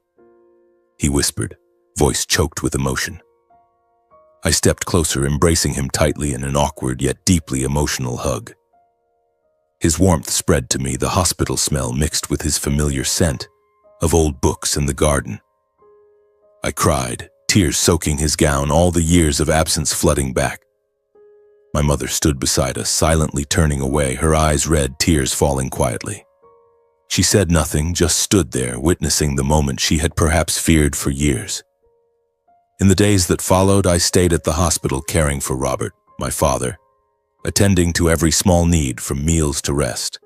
he whispered, voice choked with emotion. I stepped closer, embracing him tightly in an awkward yet deeply emotional hug. His warmth spread to me, the hospital smell mixed with his familiar scent of old books in the garden. I cried, tears soaking his gown, all the years of absence flooding back. My mother stood beside us, silently turning away, her eyes red, tears falling quietly. She said nothing, just stood there, witnessing the moment she had perhaps feared for years. In the days that followed, I stayed at the hospital caring for Robert, my father, attending to every small need from meals to rest.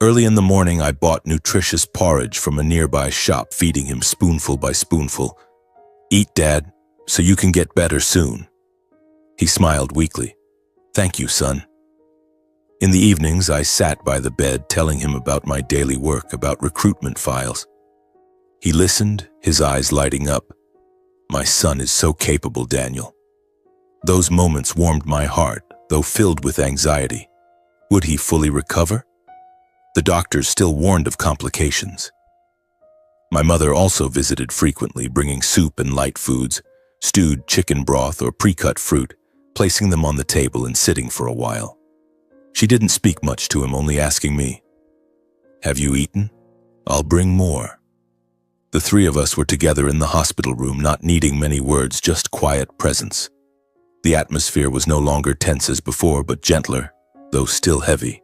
Early in the morning, I bought nutritious porridge from a nearby shop, feeding him spoonful by spoonful. "Eat, Dad, so you can get better soon." He smiled weakly. "Thank you, son." In the evenings, I sat by the bed, telling him about my daily work, about recruitment files. He listened, his eyes lighting up. "My son is so capable, Daniel." Those moments warmed my heart, though filled with anxiety. Would he fully recover? The doctors still warned of complications. My mother also visited frequently, bringing soup and light foods, stewed chicken broth or pre-cut fruit, placing them on the table and sitting for a while. She didn't speak much to him, only asking me, "Have you eaten? I'll bring more." The three of us were together in the hospital room, not needing many words, just quiet presence. The atmosphere was no longer tense as before, but gentler, though still heavy.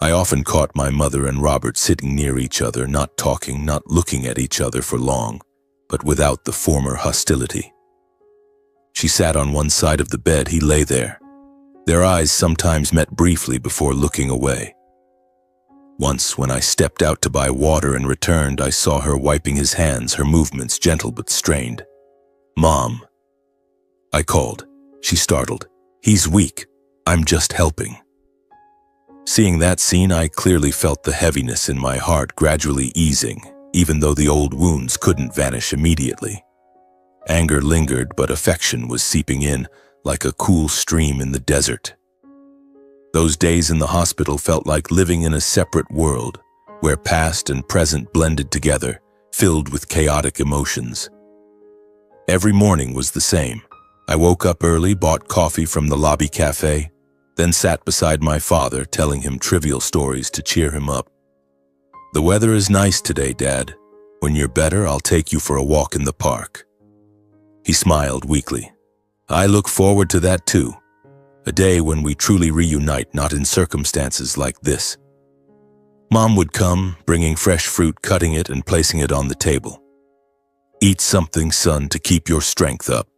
I often caught my mother and Robert sitting near each other, not talking, not looking at each other for long, but without the former hostility. She sat on one side of the bed, he lay there. Their eyes sometimes met briefly before looking away. Once, when I stepped out to buy water and returned, I saw her wiping his hands, her movements gentle but strained. "Mom," I called. She startled. "He's weak. I'm just helping." Seeing that scene, I clearly felt the heaviness in my heart gradually easing, even though the old wounds couldn't vanish immediately. Anger lingered, but affection was seeping in, like a cool stream in the desert. Those days in the hospital felt like living in a separate world, where past and present blended together, filled with chaotic emotions. Every morning was the same. I woke up early, bought coffee from the lobby cafe, then sat beside my father, telling him trivial stories to cheer him up. "The weather is nice today, Dad. When you're better, I'll take you for a walk in the park." He smiled weakly. "I look forward to that too. A day when we truly reunite, not in circumstances like this." Mom would come, bringing fresh fruit, cutting it and placing it on the table. Eat something, son, to keep your strength up.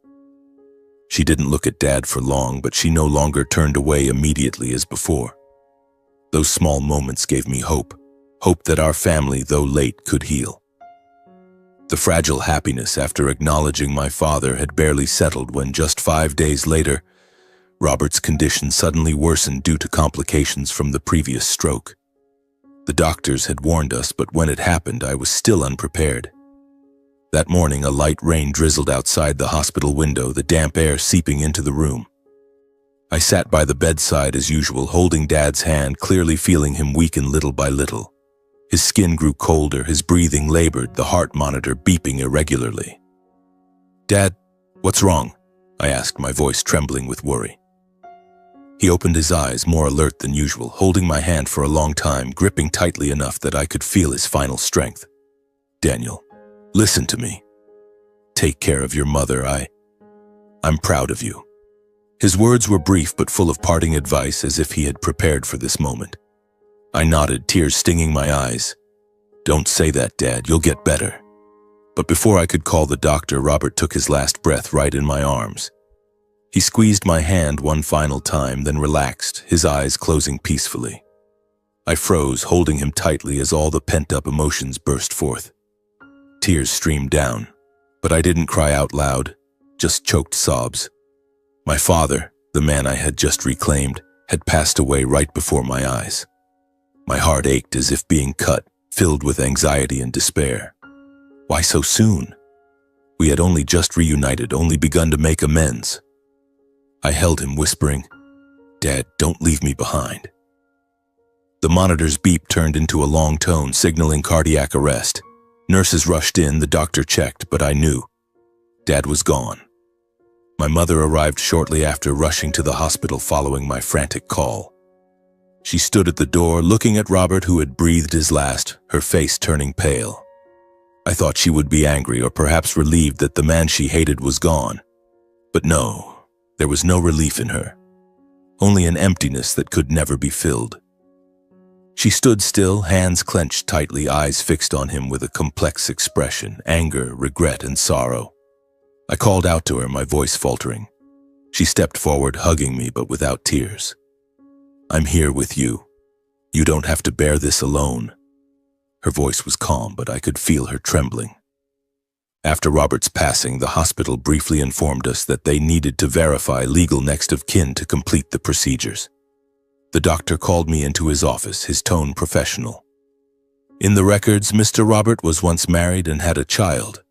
She didn't look at Dad for long, but she no longer turned away immediately as before. Those small moments gave me hope. Hope that our family, though late, could heal. The fragile happiness after acknowledging my father had barely settled when just 5 days later, Robert's condition suddenly worsened due to complications from the previous stroke. The doctors had warned us, but when it happened, I was still unprepared. That morning, a light rain drizzled outside the hospital window, the damp air seeping into the room. I sat by the bedside as usual, holding Dad's hand, clearly feeling him weaken little by little. His skin grew colder, his breathing labored, the heart monitor beeping irregularly. "Dad, what's wrong?" I asked, my voice trembling with worry. He opened his eyes, more alert than usual, holding my hand for a long time, gripping tightly enough that I could feel his final strength. "Daniel, listen to me. Take care of your mother. I'm proud of you." His words were brief but full of parting advice, as if he had prepared for this moment. I nodded, tears stinging my eyes. "Don't say that, Dad. You'll get better." But before I could call the doctor, Robert took his last breath right in my arms. He squeezed my hand one final time, then relaxed, his eyes closing peacefully. I froze, holding him tightly as all the pent-up emotions burst forth. Tears streamed down, but I didn't cry out loud, just choked sobs. My father, the man I had just reclaimed, had passed away right before my eyes. My heart ached as if being cut, filled with anxiety and despair. Why so soon? We had only just reunited, only begun to make amends. I held him, whispering, "Dad, don't leave me behind." The monitor's beep turned into a long tone, signaling cardiac arrest. Nurses rushed in, the doctor checked, but I knew. Dad was gone. My mother arrived shortly after, rushing to the hospital following my frantic call. She stood at the door, looking at Robert, who had breathed his last, her face turning pale. I thought she would be angry or perhaps relieved that the man she hated was gone. But no, there was no relief in her. Only an emptiness that could never be filled. She stood still, hands clenched tightly, eyes fixed on him with a complex expression, anger, regret, and sorrow. I called out to her, my voice faltering. She stepped forward, hugging me, but without tears. "I'm here with you. You don't have to bear this alone." Her voice was calm, but I could feel her trembling. After Robert's passing, the hospital briefly informed us that they needed to verify legal next of kin to complete the procedures. The doctor called me into his office, his tone professional. "In the records, Mr. Robert was once married and had a child,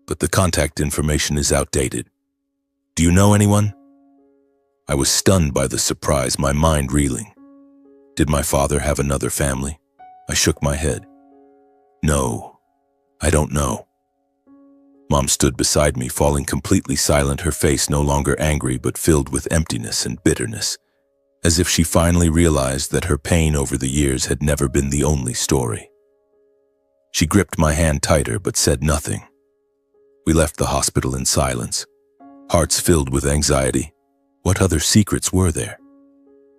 but the contact information is outdated. Do you know anyone?" I was stunned by the surprise, my mind reeling. Did my father have another family? I shook my head. "No, I don't know." Mom stood beside me, falling completely silent, her face no longer angry but filled with emptiness and bitterness, as if she finally realized that her pain over the years had never been the only story. She gripped my hand tighter but said nothing. We left the hospital in silence, hearts filled with anxiety. What other secrets were there?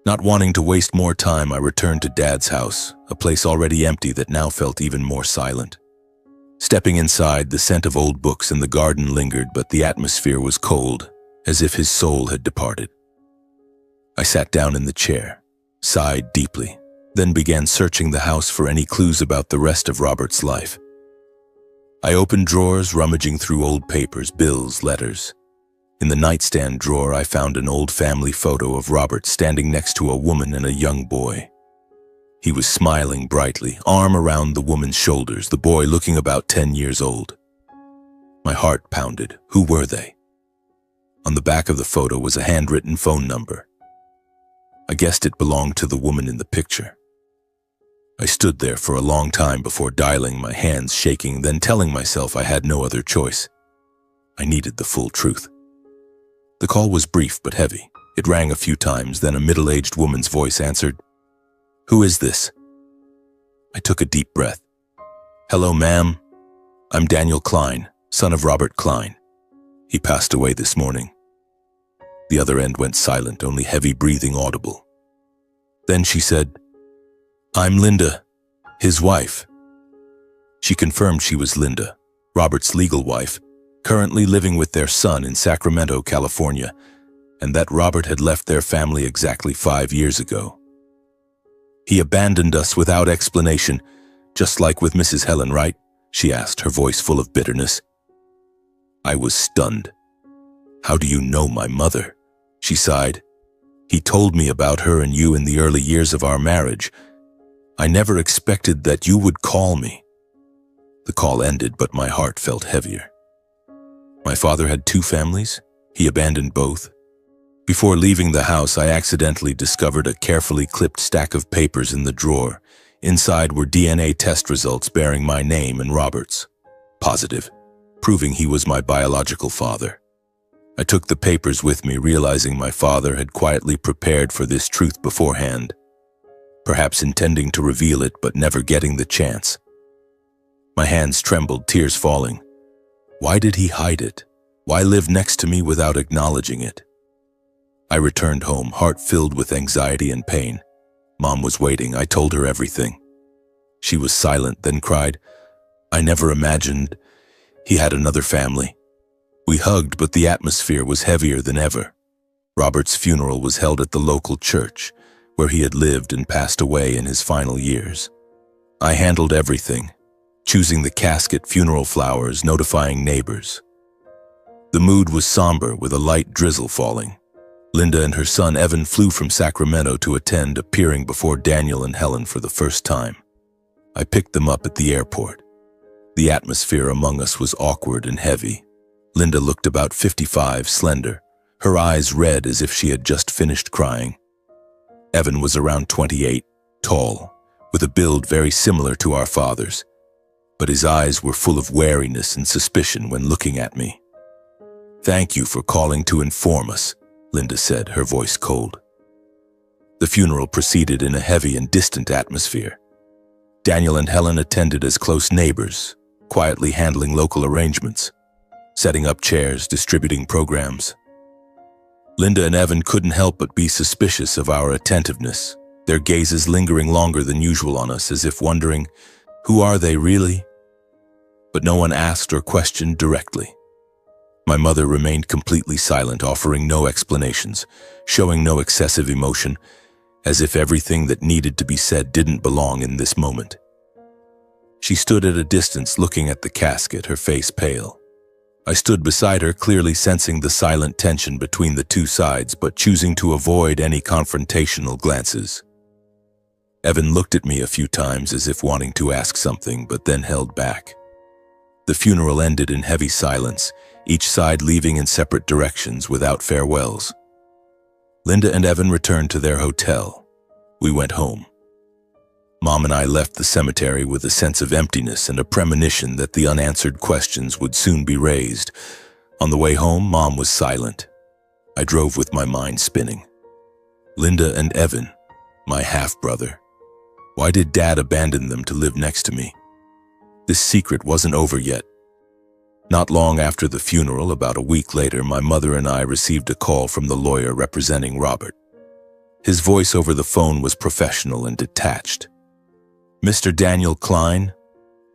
Not wanting to waste more time, I returned to Dad's house, a place already empty that now felt even more silent. Stepping inside, the scent of old books in the garden lingered, but the atmosphere was cold, as if his soul had departed. I sat down in the chair, sighed deeply, then began searching the house for any clues about the rest of Robert's life. I opened drawers, rummaging through old papers, bills, letters. In the nightstand drawer, I found an old family photo of Robert standing next to a woman and a young boy. He was smiling brightly, arm around the woman's shoulders, the boy looking about 10 years old. My heart pounded. Who were they? On the back of the photo was a handwritten phone number. I guessed it belonged to the woman in the picture. I stood there for a long time before dialing, my hands shaking, then telling myself I had no other choice. I needed the full truth. The call was brief but heavy. It rang a few times, then a middle-aged woman's voice answered. "Who is this?" I took a deep breath. "Hello, ma'am. I'm Daniel Klein, son of Robert Klein. He passed away this morning." The other end went silent, only heavy breathing audible. Then she said, "I'm Linda, his wife." She confirmed she was Linda, Robert's legal wife, currently living with their son in Sacramento, California, and that Robert had left their family exactly 5 years ago. He abandoned us without explanation, just like with Mrs. Helen, right? She asked, her voice full of bitterness. I was stunned. How do you know my mother? She sighed. He told me about her and you in the early years of our marriage. I never expected that you would call me. The call ended, but my heart felt heavier. My father had 2 families. He abandoned both. Before leaving the house, I accidentally discovered a carefully clipped stack of papers in the drawer. Inside were DNA test results bearing my name and Robert's. Positive, proving he was my biological father. I took the papers with me, realizing my father had quietly prepared for this truth beforehand, perhaps intending to reveal it but never getting the chance. My hands trembled, tears falling. Why did he hide it? Why live next to me without acknowledging it? I returned home, heart filled with anxiety and pain. Mom was waiting. I told her everything. She was silent, then cried, I never imagined he had another family. We hugged, but the atmosphere was heavier than ever. Robert's funeral was held at the local church, where he had lived and passed away in his final years. I handled everything, choosing the casket, funeral flowers, notifying neighbors. The mood was somber, with a light drizzle falling. Linda and her son Evan flew from Sacramento to attend, appearing before Daniel and Helen for the first time. I picked them up at the airport. The atmosphere among us was awkward and heavy. Linda looked about 55, slender, her eyes red as if she had just finished crying. Evan was around 28, tall, with a build very similar to our father's, but his eyes were full of wariness and suspicion when looking at me. Thank you for calling to inform us, Linda said, her voice cold. The funeral proceeded in a heavy and distant atmosphere. Daniel and Helen attended as close neighbors, quietly handling local arrangements, setting up chairs, distributing programs. Linda and Evan couldn't help but be suspicious of our attentiveness, their gazes lingering longer than usual on us, as if wondering, who are they really? But no one asked or questioned directly. My mother remained completely silent, offering no explanations, showing no excessive emotion, as if everything that needed to be said didn't belong in this moment. She stood at a distance, looking at the casket, her face pale. I stood beside her, clearly sensing the silent tension between the 2 sides, but choosing to avoid any confrontational glances. Evan looked at me a few times as if wanting to ask something, but then held back. The funeral ended in heavy silence, each side leaving in separate directions without farewells. Linda and Evan returned to their hotel. We went home. Mom and I left the cemetery with a sense of emptiness and a premonition that the unanswered questions would soon be raised. On the way home, Mom was silent. I drove with my mind spinning. Linda and Evan, my half-brother. Why did Dad abandon them to live next to me? This secret wasn't over yet. Not long after the funeral, about a week later, my mother and I received a call from the lawyer representing Robert. His voice over the phone was professional and detached. Mr. Daniel Klein,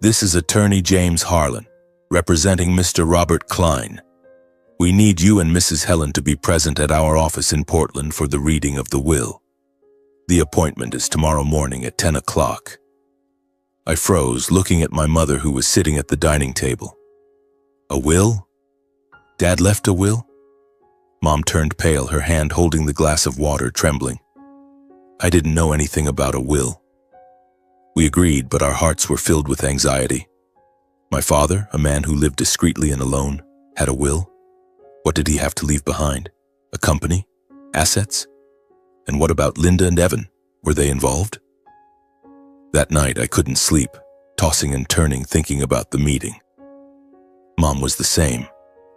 this is Attorney James Harlan, representing Mr. Robert Klein. We need you and Mrs. Helen to be present at our office in Portland for the reading of the will. The appointment is tomorrow morning at 10 o'clock. I froze, looking at my mother, who was sitting at the dining table. A will? Dad left a will? Mom turned pale, her hand holding the glass of water, trembling. I didn't know anything about a will. We agreed, but our hearts were filled with anxiety. My father, a man who lived discreetly and alone, had a will? What did he have to leave behind? A company? Assets? And what about Linda and Evan? Were they involved? That night I couldn't sleep, tossing and turning, thinking about the meeting. Mom was the same.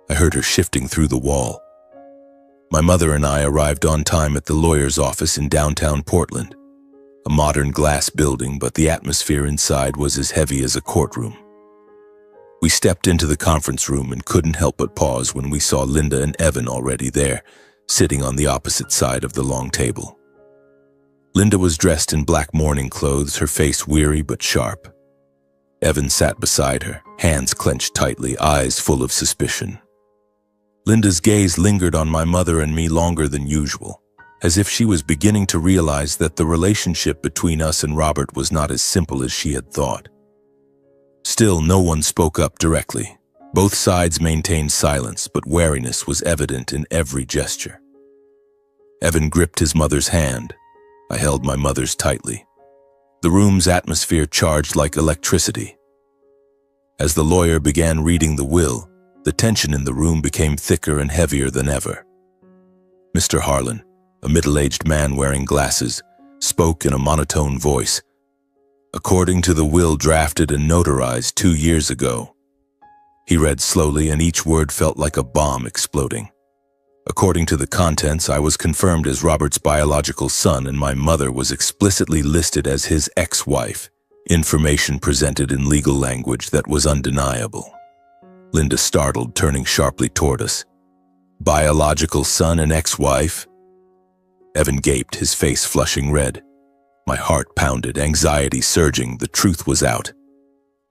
I heard her shifting through the wall. My mother and I arrived on time at the lawyer's office in downtown Portland. A modern glass building, but the atmosphere inside was as heavy as a courtroom. We stepped into the conference room and couldn't help but pause when we saw Linda and Evan already there, sitting on the opposite side of the long table. Linda was dressed in black mourning clothes, her face weary but sharp. Evan sat beside her, hands clenched tightly, eyes full of suspicion. Linda's gaze lingered on my mother and me longer than usual, as if she was beginning to realize that the relationship between us and Robert was not as simple as she had thought. Still, no one spoke up directly. Both sides maintained silence, but wariness was evident in every gesture. Evan gripped his mother's hand. I held my mother's tightly. The room's atmosphere charged like electricity. As the lawyer began reading the will, the tension in the room became thicker and heavier than ever. Mr. Harlan, a middle-aged man wearing glasses, spoke in a monotone voice. According to the will drafted and notarized 2 years ago. He read slowly, and each word felt like a bomb exploding. According to the contents, I was confirmed as Robert's biological son, and my mother was explicitly listed as his ex-wife, information presented in legal language that was undeniable. Linda startled, turning sharply toward us. Biological son and ex-wife? Evan gaped, his face flushing red. My heart pounded, anxiety surging. The truth was out.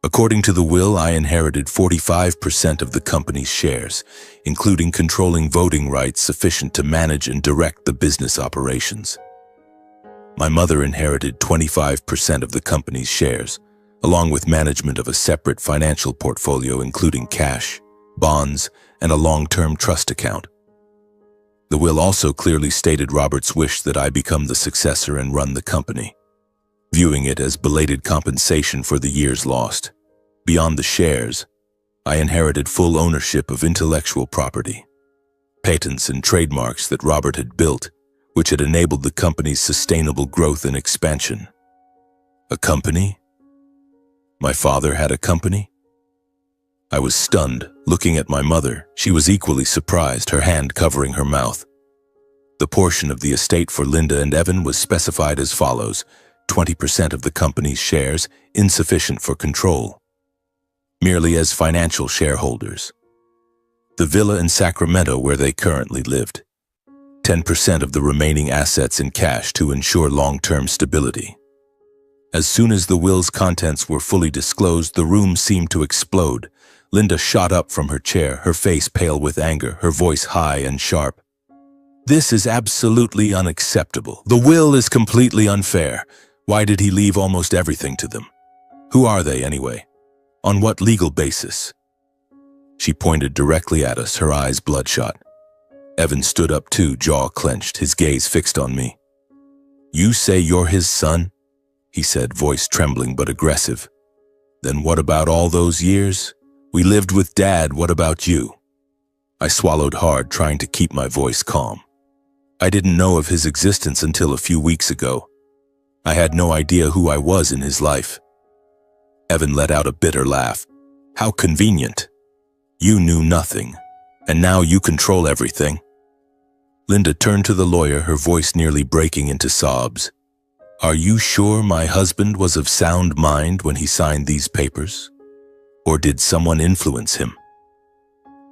According to the will, I inherited 45% of the company's shares, including controlling voting rights sufficient to manage and direct the business operations. My mother inherited 25% of the company's shares, along with management of a separate financial portfolio including cash, bonds, and a long-term trust account. The will also clearly stated Robert's wish that I become the successor and run the company, viewing it as belated compensation for the years lost. Beyond the shares, I inherited full ownership of intellectual property, patents and trademarks that Robert had built, which had enabled the company's sustainable growth and expansion. A company? My father had a company? I was stunned, looking at my mother. She was equally surprised, her hand covering her mouth. The portion of the estate for Linda and Evan was specified as follows: 20% of the company's shares, insufficient for control, merely as financial shareholders. The villa in Sacramento where they currently lived. 10% of the remaining assets in cash to ensure long-term stability. As soon as the will's contents were fully disclosed, the room seemed to explode. Linda shot up from her chair, her face pale with anger, her voice high and sharp. This is absolutely unacceptable. The will is completely unfair. Why did he leave almost everything to them? Who are they, anyway? On what legal basis? She pointed directly at us, her eyes bloodshot. Evan stood up too, jaw clenched, his gaze fixed on me. You say you're his son? He said, voice trembling but aggressive. Then what about all those years? We lived with Dad, what about you? I swallowed hard, trying to keep my voice calm. I didn't know of his existence until a few weeks ago. I had no idea who I was in his life. Evan let out a bitter laugh. How convenient. You knew nothing, and now you control everything. Linda turned to the lawyer, her voice nearly breaking into sobs. Are you sure my husband was of sound mind when he signed these papers? Or did someone influence him?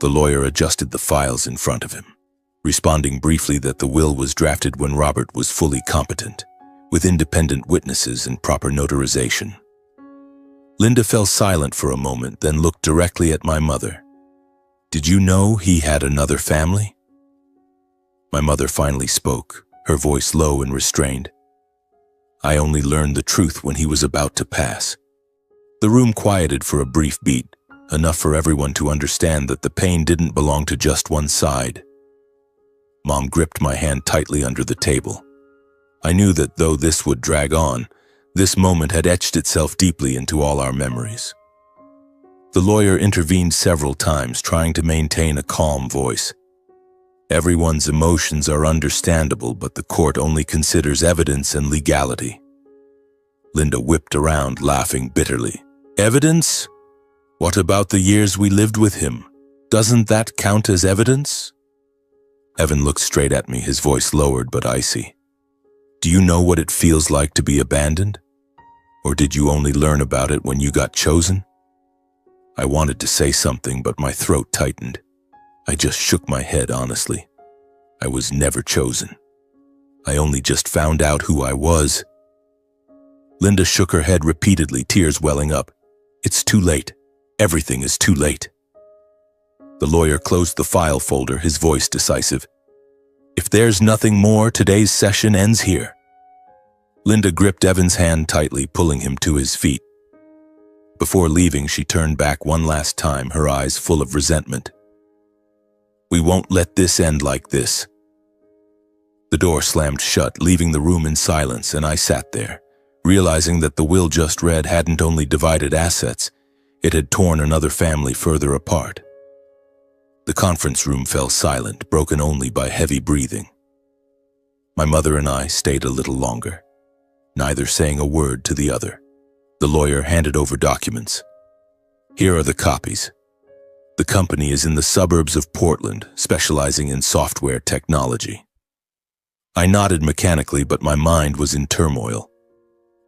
The lawyer adjusted the files in front of him, responding briefly that the will was drafted when Robert was fully competent, with independent witnesses and proper notarization. Linda fell silent for a moment, then looked directly at my mother. Did you know he had another family? My mother finally spoke, her voice low and restrained. I only learned the truth when he was about to pass. The room quieted for a brief beat, enough for everyone to understand that the pain didn't belong to just one side. Mom gripped my hand tightly under the table. I knew that though this would drag on, this moment had etched itself deeply into all our memories. The lawyer intervened several times, trying to maintain a calm voice. Everyone's emotions are understandable, but the court only considers evidence and legality. Linda whipped around, laughing bitterly. Evidence? What about the years we lived with him? Doesn't that count as evidence? Evan looked straight at me, his voice lowered but icy. Do you know what it feels like to be abandoned? Or did you only learn about it when you got chosen? I wanted to say something, but my throat tightened. I just shook my head honestly. I was never chosen. I only just found out who I was. Linda shook her head repeatedly, tears welling up. It's too late. Everything is too late. The lawyer closed the file folder, his voice decisive. If there's nothing more, today's session ends here. Linda gripped Evan's hand tightly, pulling him to his feet. Before leaving, she turned back one last time, her eyes full of resentment. We won't let this end like this. The door slammed shut, leaving the room in silence, and I sat there, realizing that the will just read hadn't only divided assets, it had torn another family further apart. The conference room fell silent, broken only by heavy breathing. My mother and I stayed a little longer, neither saying a word to the other. The lawyer handed over documents. Here are the copies. The company is in the suburbs of Portland, specializing in software technology. I nodded mechanically, but my mind was in turmoil.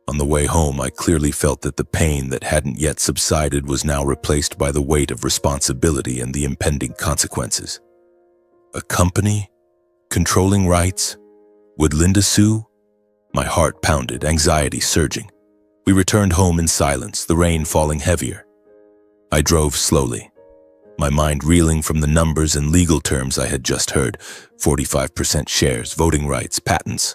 On the way home, I clearly felt that the pain that hadn't yet subsided was now replaced by the weight of responsibility and the impending consequences. A company? Controlling rights? Would Linda sue? My heart pounded, anxiety surging. We returned home in silence, the rain falling heavier. I drove slowly, my mind reeling from the numbers and legal terms I had just heard: 45% shares, voting rights, patents.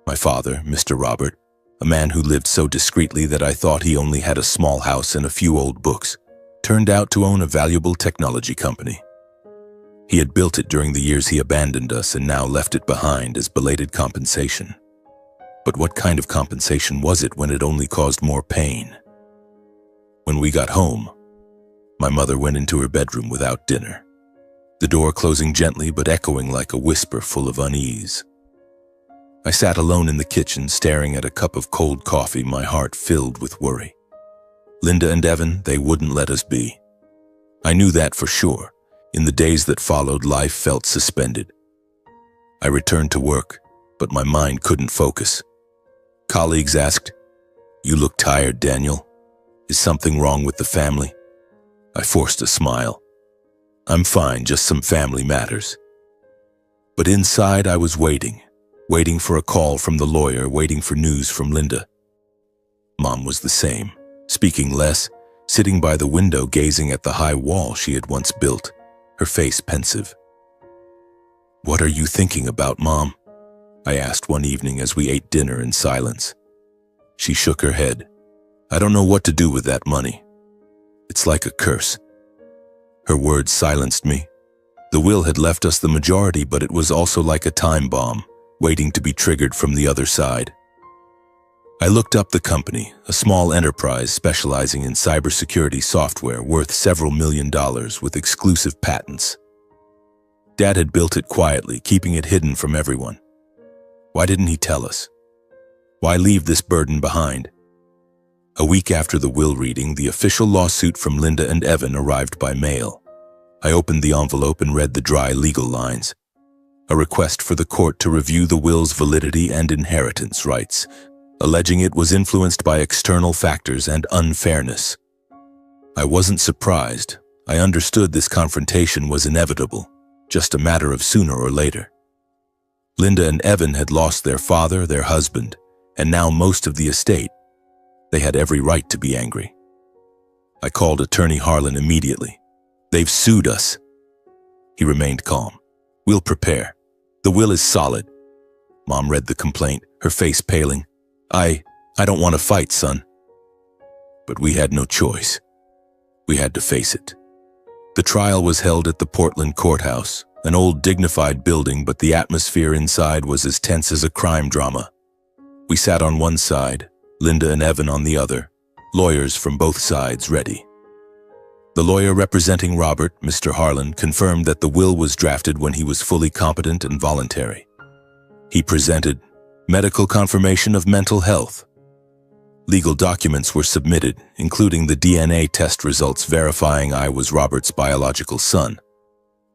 My father, Mr. Robert, a man who lived so discreetly that I thought he only had a small house and a few old books, turned out to own a valuable technology company. He had built it during the years he abandoned us and now left it behind as belated compensation. But what kind of compensation was it when it only caused more pain? When we got home, my mother went into her bedroom without dinner, the door closing gently but echoing like a whisper full of unease. I sat alone in the kitchen, staring at a cup of cold coffee, my heart filled with worry. Linda and Evan, they wouldn't let us be. I knew that for sure. In the days that followed, life felt suspended. I returned to work, but my mind couldn't focus. Colleagues asked, "You look tired, Daniel. Is something wrong with the family?" I forced a smile. "I'm fine, just some family matters." But inside I was waiting for a call from the lawyer, waiting for news from Linda. Mom was the same, speaking less, sitting by the window gazing at the high wall she had once built, her face pensive. "What are you thinking about, Mom?" I asked one evening as we ate dinner in silence. She shook her head. "I don't know what to do with that money. It's like a curse." Her words silenced me. The will had left us the majority, but it was also like a time bomb, waiting to be triggered from the other side. I looked up the company, a small enterprise specializing in cybersecurity software worth several $1 million with exclusive patents. Dad had built it quietly, keeping it hidden from everyone. Why didn't he tell us? Why leave this burden behind? A week after the will reading, the official lawsuit from Linda and Evan arrived by mail. I opened the envelope and read the dry legal lines. A request for the court to review the will's validity and inheritance rights, alleging it was influenced by external factors and unfairness. I wasn't surprised. I understood this confrontation was inevitable, just a matter of sooner or later. Linda and Evan had lost their father, their husband, and now most of the estate. They had every right to be angry. I called Attorney Harlan immediately. "They've sued us." He remained calm. "We'll prepare. The will is solid." Mom read the complaint, her face paling. I don't want to fight, son." But we had no choice. We had to face it. The trial was held at the Portland courthouse, an old dignified building, but the atmosphere inside was as tense as a crime drama. We sat on one side, Linda and Evan on the other, lawyers from both sides ready. The lawyer representing Robert, Mr. Harlan, confirmed that the will was drafted when he was fully competent and voluntary. He presented medical confirmation of mental health. Legal documents were submitted, including the DNA test results verifying I was Robert's biological son,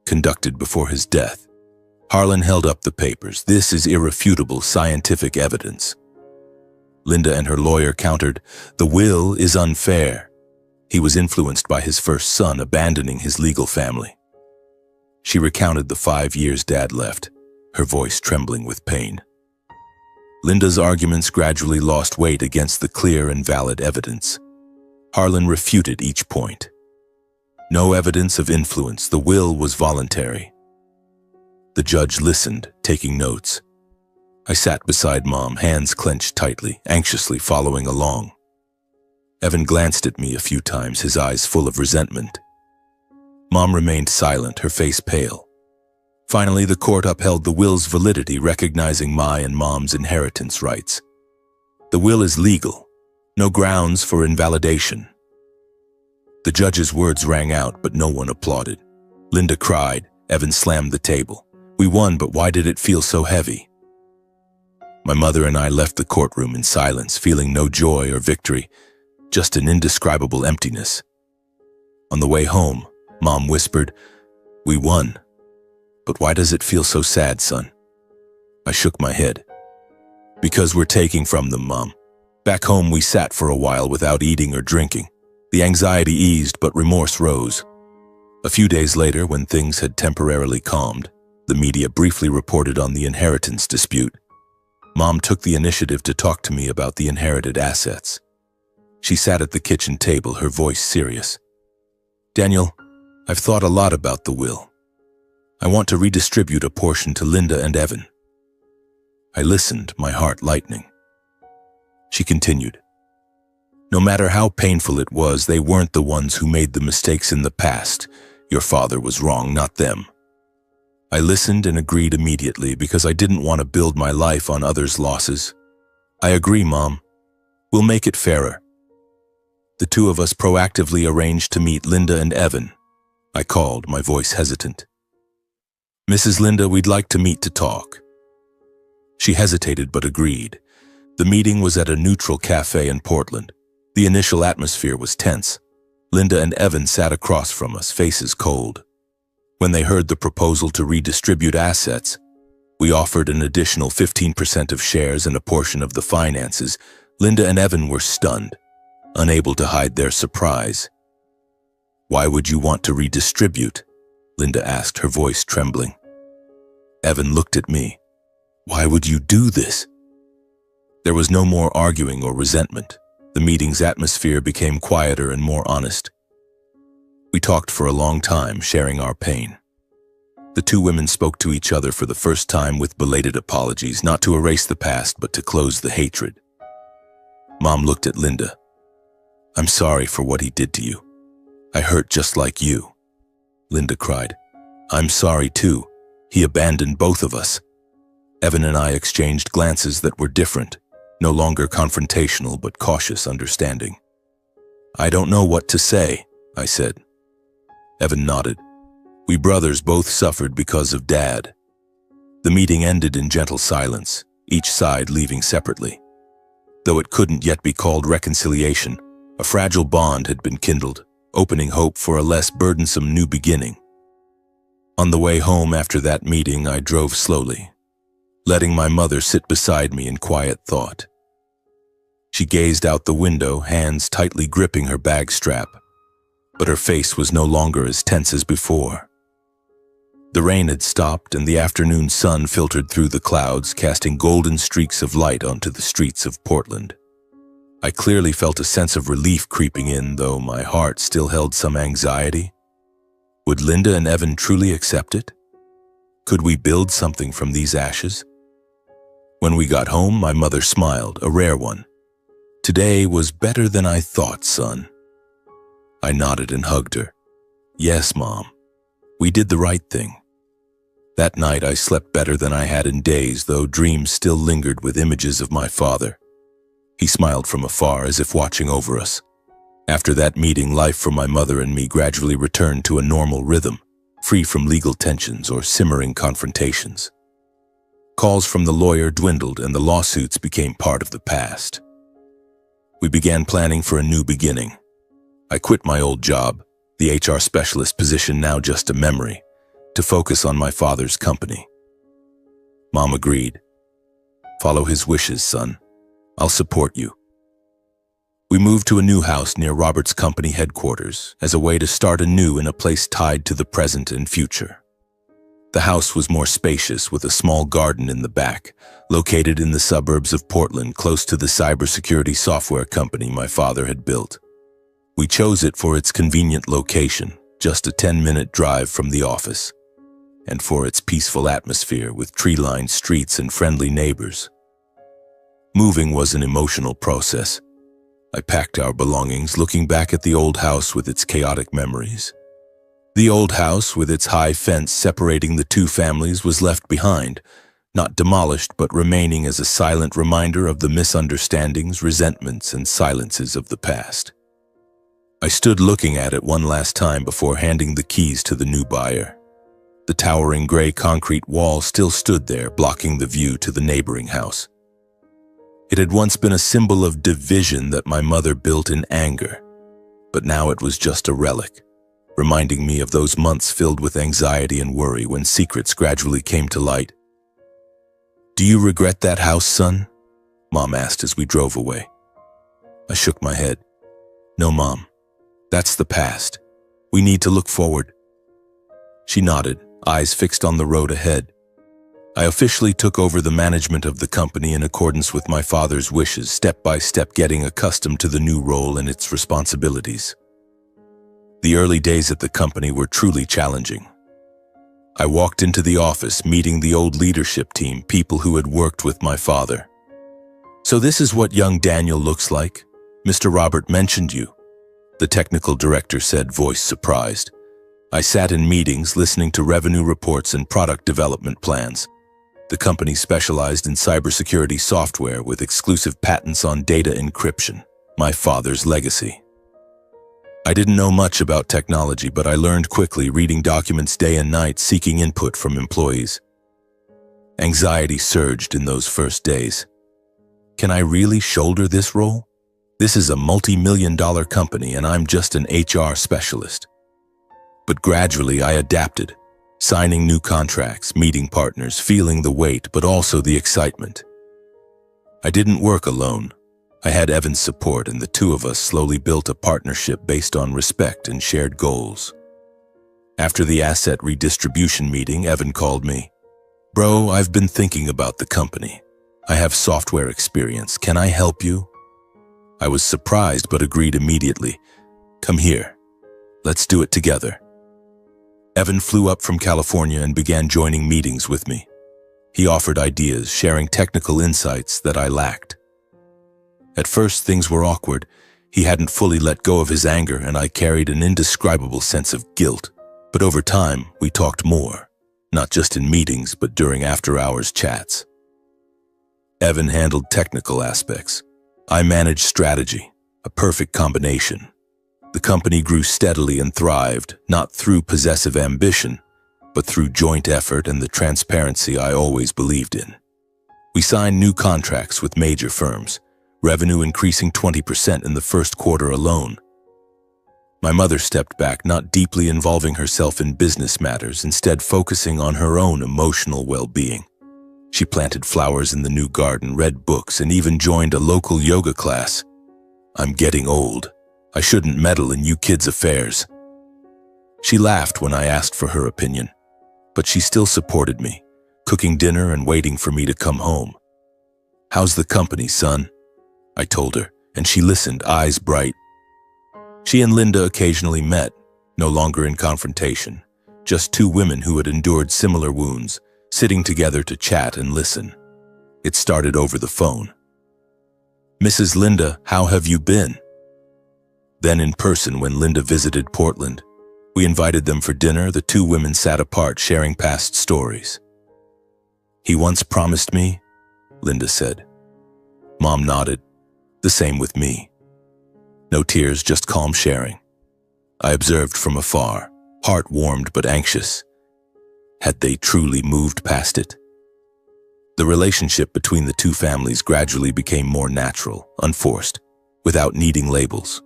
conducted before his death. Harlan held up the papers. "This is irrefutable scientific evidence." Linda and her lawyer countered, "The will is unfair. He was influenced by his first son, abandoning his legal family." She recounted the 5 years Dad left, her voice trembling with pain. Linda's arguments gradually lost weight against the clear and valid evidence. Harlan refuted each point. No evidence of influence. The will was voluntary. The judge listened, taking notes. I sat beside Mom, hands clenched tightly, anxiously following along. Evan glanced at me a few times, his eyes full of resentment. Mom remained silent, her face pale. Finally, the court upheld the will's validity, recognizing my and Mom's inheritance rights. The will is legal. No grounds for invalidation. The judge's words rang out, but no one applauded. Linda cried. Evan slammed the table. We won, but why did it feel so heavy? My mother and I left the courtroom in silence, feeling no joy or victory, just an indescribable emptiness. On the way home, Mom whispered, "We won. But why does it feel so sad, son?" I shook my head. "Because we're taking from them, Mom." Back home, we sat for a while without eating or drinking. The anxiety eased, but remorse rose. A few days later, when things had temporarily calmed, the media briefly reported on the inheritance dispute. Mom took the initiative to talk to me about the inherited assets. She sat at the kitchen table, her voice serious. "Daniel, I've thought a lot about the will. I want to redistribute a portion to Linda and Evan." I listened, my heart lightening. She continued, "No matter how painful it was, they weren't the ones who made the mistakes in the past. Your father was wrong, not them." I listened and agreed immediately because I didn't want to build my life on others' losses. "I agree, Mom. We'll make it fairer." The two of us proactively arranged to meet Linda and Evan. I called, my voice hesitant. "Mrs. Linda, we'd like to meet to talk." She hesitated but agreed. The meeting was at a neutral cafe in Portland. The initial atmosphere was tense. Linda and Evan sat across from us, faces cold. When they heard the proposal to redistribute assets, we offered an additional 15% of shares and a portion of the finances. Linda and Evan were stunned, unable to hide their surprise. "Why would you want to redistribute?" Linda asked, her voice trembling. Evan looked at me. "Why would you do this?" There was no more arguing or resentment. The meeting's atmosphere became quieter and more honest. We talked for a long time, sharing our pain. The two women spoke to each other for the first time with belated apologies, not to erase the past, but to close the hatred. Mom looked at Linda. "I'm sorry for what he did to you. I hurt just like you." Linda cried. "I'm sorry too. He abandoned both of us." Evan and I exchanged glances that were different, no longer confrontational but cautious understanding. "I don't know what to say," I said. Evan nodded. "We brothers both suffered because of Dad." The meeting ended in gentle silence, each side leaving separately. Though it couldn't yet be called reconciliation, a fragile bond had been kindled, opening hope for a less burdensome new beginning. On the way home after that meeting, I drove slowly, letting my mother sit beside me in quiet thought. She gazed out the window, hands tightly gripping her bag strap, but her face was no longer as tense as before. The rain had stopped and the afternoon sun filtered through the clouds, casting golden streaks of light onto the streets of Portland. I clearly felt a sense of relief creeping in, though my heart still held some anxiety. Would Linda and Evan truly accept it? Could we build something from these ashes? When we got home, my mother smiled, a rare one. "Today was better than I thought, son." I nodded and hugged her. "Yes, Mom. We did the right thing." That night I slept better than I had in days, though dreams still lingered with images of my father. He smiled from afar as if watching over us. After that meeting, life for my mother and me gradually returned to a normal rhythm, free from legal tensions or simmering confrontations. Calls from the lawyer dwindled and the lawsuits became part of the past. We began planning for a new beginning. I quit my old job, the HR specialist position now just a memory, to focus on my father's company. Mom agreed. "Follow his wishes, son. I'll support you." We moved to a new house near Robert's company headquarters as a way to start anew in a place tied to the present and future. The house was more spacious, with a small garden in the back, located in the suburbs of Portland, close to the cybersecurity software company my father had built. We chose it for its convenient location, just a 10-minute drive from the office, and for its peaceful atmosphere with tree-lined streets and friendly neighbors. Moving was an emotional process. I packed our belongings, looking back at the old house with its chaotic memories. The old house, with its high fence separating the two families, was left behind, not demolished but remaining as a silent reminder of the misunderstandings, resentments, and silences of the past. I stood looking at it one last time before handing the keys to the new buyer. The towering gray concrete wall still stood there, blocking the view to the neighboring house. It had once been a symbol of division that my mother built in anger, but now it was just a relic, reminding me of those months filled with anxiety and worry when secrets gradually came to light. "Do you regret that house, son?" Mom asked as we drove away. I shook my head. "No, Mom. That's the past. We need to look forward." She nodded, eyes fixed on the road ahead. I officially took over the management of the company in accordance with my father's wishes, step by step getting accustomed to the new role and its responsibilities. The early days at the company were truly challenging. I walked into the office, meeting the old leadership team, people who had worked with my father. "So this is what young Daniel looks like? Mr. Robert mentioned you," the technical director said, voice surprised. I sat in meetings, listening to revenue reports and product development plans. The company specialized in cybersecurity software with exclusive patents on data encryption, my father's legacy. I didn't know much about technology, but I learned quickly, reading documents day and night, seeking input from employees. Anxiety surged in those first days. Can I really shoulder this role? This is a multi-million-dollar company and I'm just an HR specialist. But gradually I adapted, signing new contracts, meeting partners, feeling the weight, but also the excitement. I didn't work alone. I had Evan's support, and the two of us slowly built a partnership based on respect and shared goals. After the asset redistribution meeting, Evan called me. "Bro, I've been thinking about the company. I have software experience. Can I help you?" I was surprised but agreed immediately. "Come here. Let's do it together." Evan flew up from California and began joining meetings with me. He offered ideas, sharing technical insights that I lacked. At first, things were awkward. He hadn't fully let go of his anger, and I carried an indescribable sense of guilt. But over time, we talked more, not just in meetings, but during after-hours chats. Evan handled technical aspects. I managed strategy, a perfect combination. The company grew steadily and thrived, not through possessive ambition, but through joint effort and the transparency I always believed in. We signed new contracts with major firms, revenue increasing 20% in the first quarter alone. My mother stepped back, not deeply involving herself in business matters, instead focusing on her own emotional well-being. She planted flowers in the new garden, read books, and even joined a local yoga class. "I'm getting old. I shouldn't meddle in you kids' affairs." She laughed when I asked for her opinion, but she still supported me, cooking dinner and waiting for me to come home. "How's the company, son?" I told her, and she listened, eyes bright. She and Linda occasionally met, no longer in confrontation, just two women who had endured similar wounds, sitting together to chat and listen. It started over the phone. "Mrs. Linda, how have you been?" Then in person when Linda visited Portland. We invited them for dinner. The two women sat apart, sharing past stories. "He once promised me," Linda said. Mom nodded. The same with me. No tears, just calm sharing. I observed from afar, heart warmed but anxious. Had they truly moved past it? The relationship between the two families gradually became more natural, unforced, without needing labels.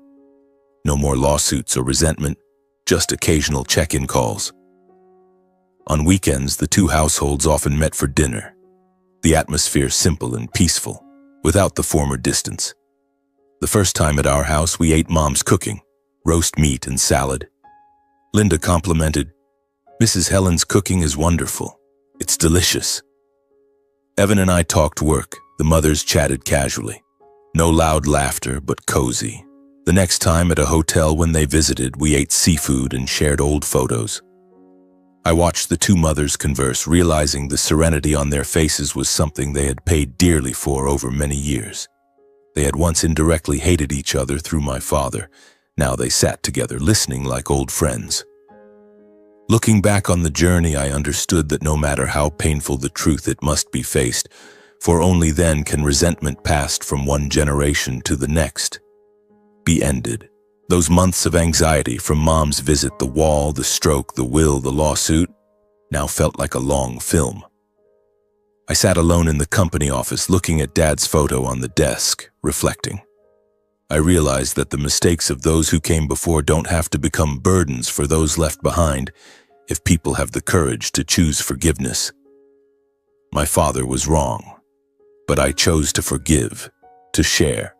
No more lawsuits or resentment, just occasional check-in calls. On weekends, the two households often met for dinner. The atmosphere simple and peaceful, without the former distance. The first time at our house, we ate Mom's cooking, roast meat and salad. Linda complimented, "Mrs. Helen's cooking is wonderful. It's delicious." Evan and I talked work. The mothers chatted casually. No loud laughter, but cozy. The next time at a hotel when they visited, we ate seafood and shared old photos. I watched the two mothers converse, realizing the serenity on their faces was something they had paid dearly for over many years. They had once indirectly hated each other through my father. Now they sat together, listening like old friends. Looking back on the journey, I understood that no matter how painful the truth, it must be faced, for only then can resentment passed from one generation to the next be ended. Those months of anxiety from Mom's visit, the wall, the stroke, the will, the lawsuit, now felt like a long film. I sat alone in the company office looking at Dad's photo on the desk, reflecting. I realized that the mistakes of those who came before don't have to become burdens for those left behind if people have the courage to choose forgiveness. My father was wrong, but I chose to forgive, to share.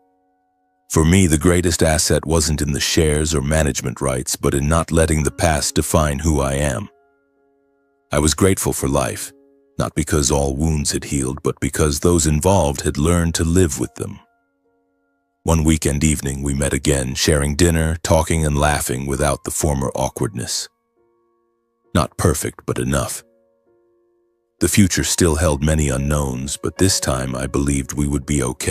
For me, the greatest asset wasn't in the shares or management rights, but in not letting the past define who I am. I was grateful for life, not because all wounds had healed, but because those involved had learned to live with them. One weekend evening, we met again, sharing dinner, talking and laughing without the former awkwardness. Not perfect, but enough. The future still held many unknowns, but this time I believed we would be okay.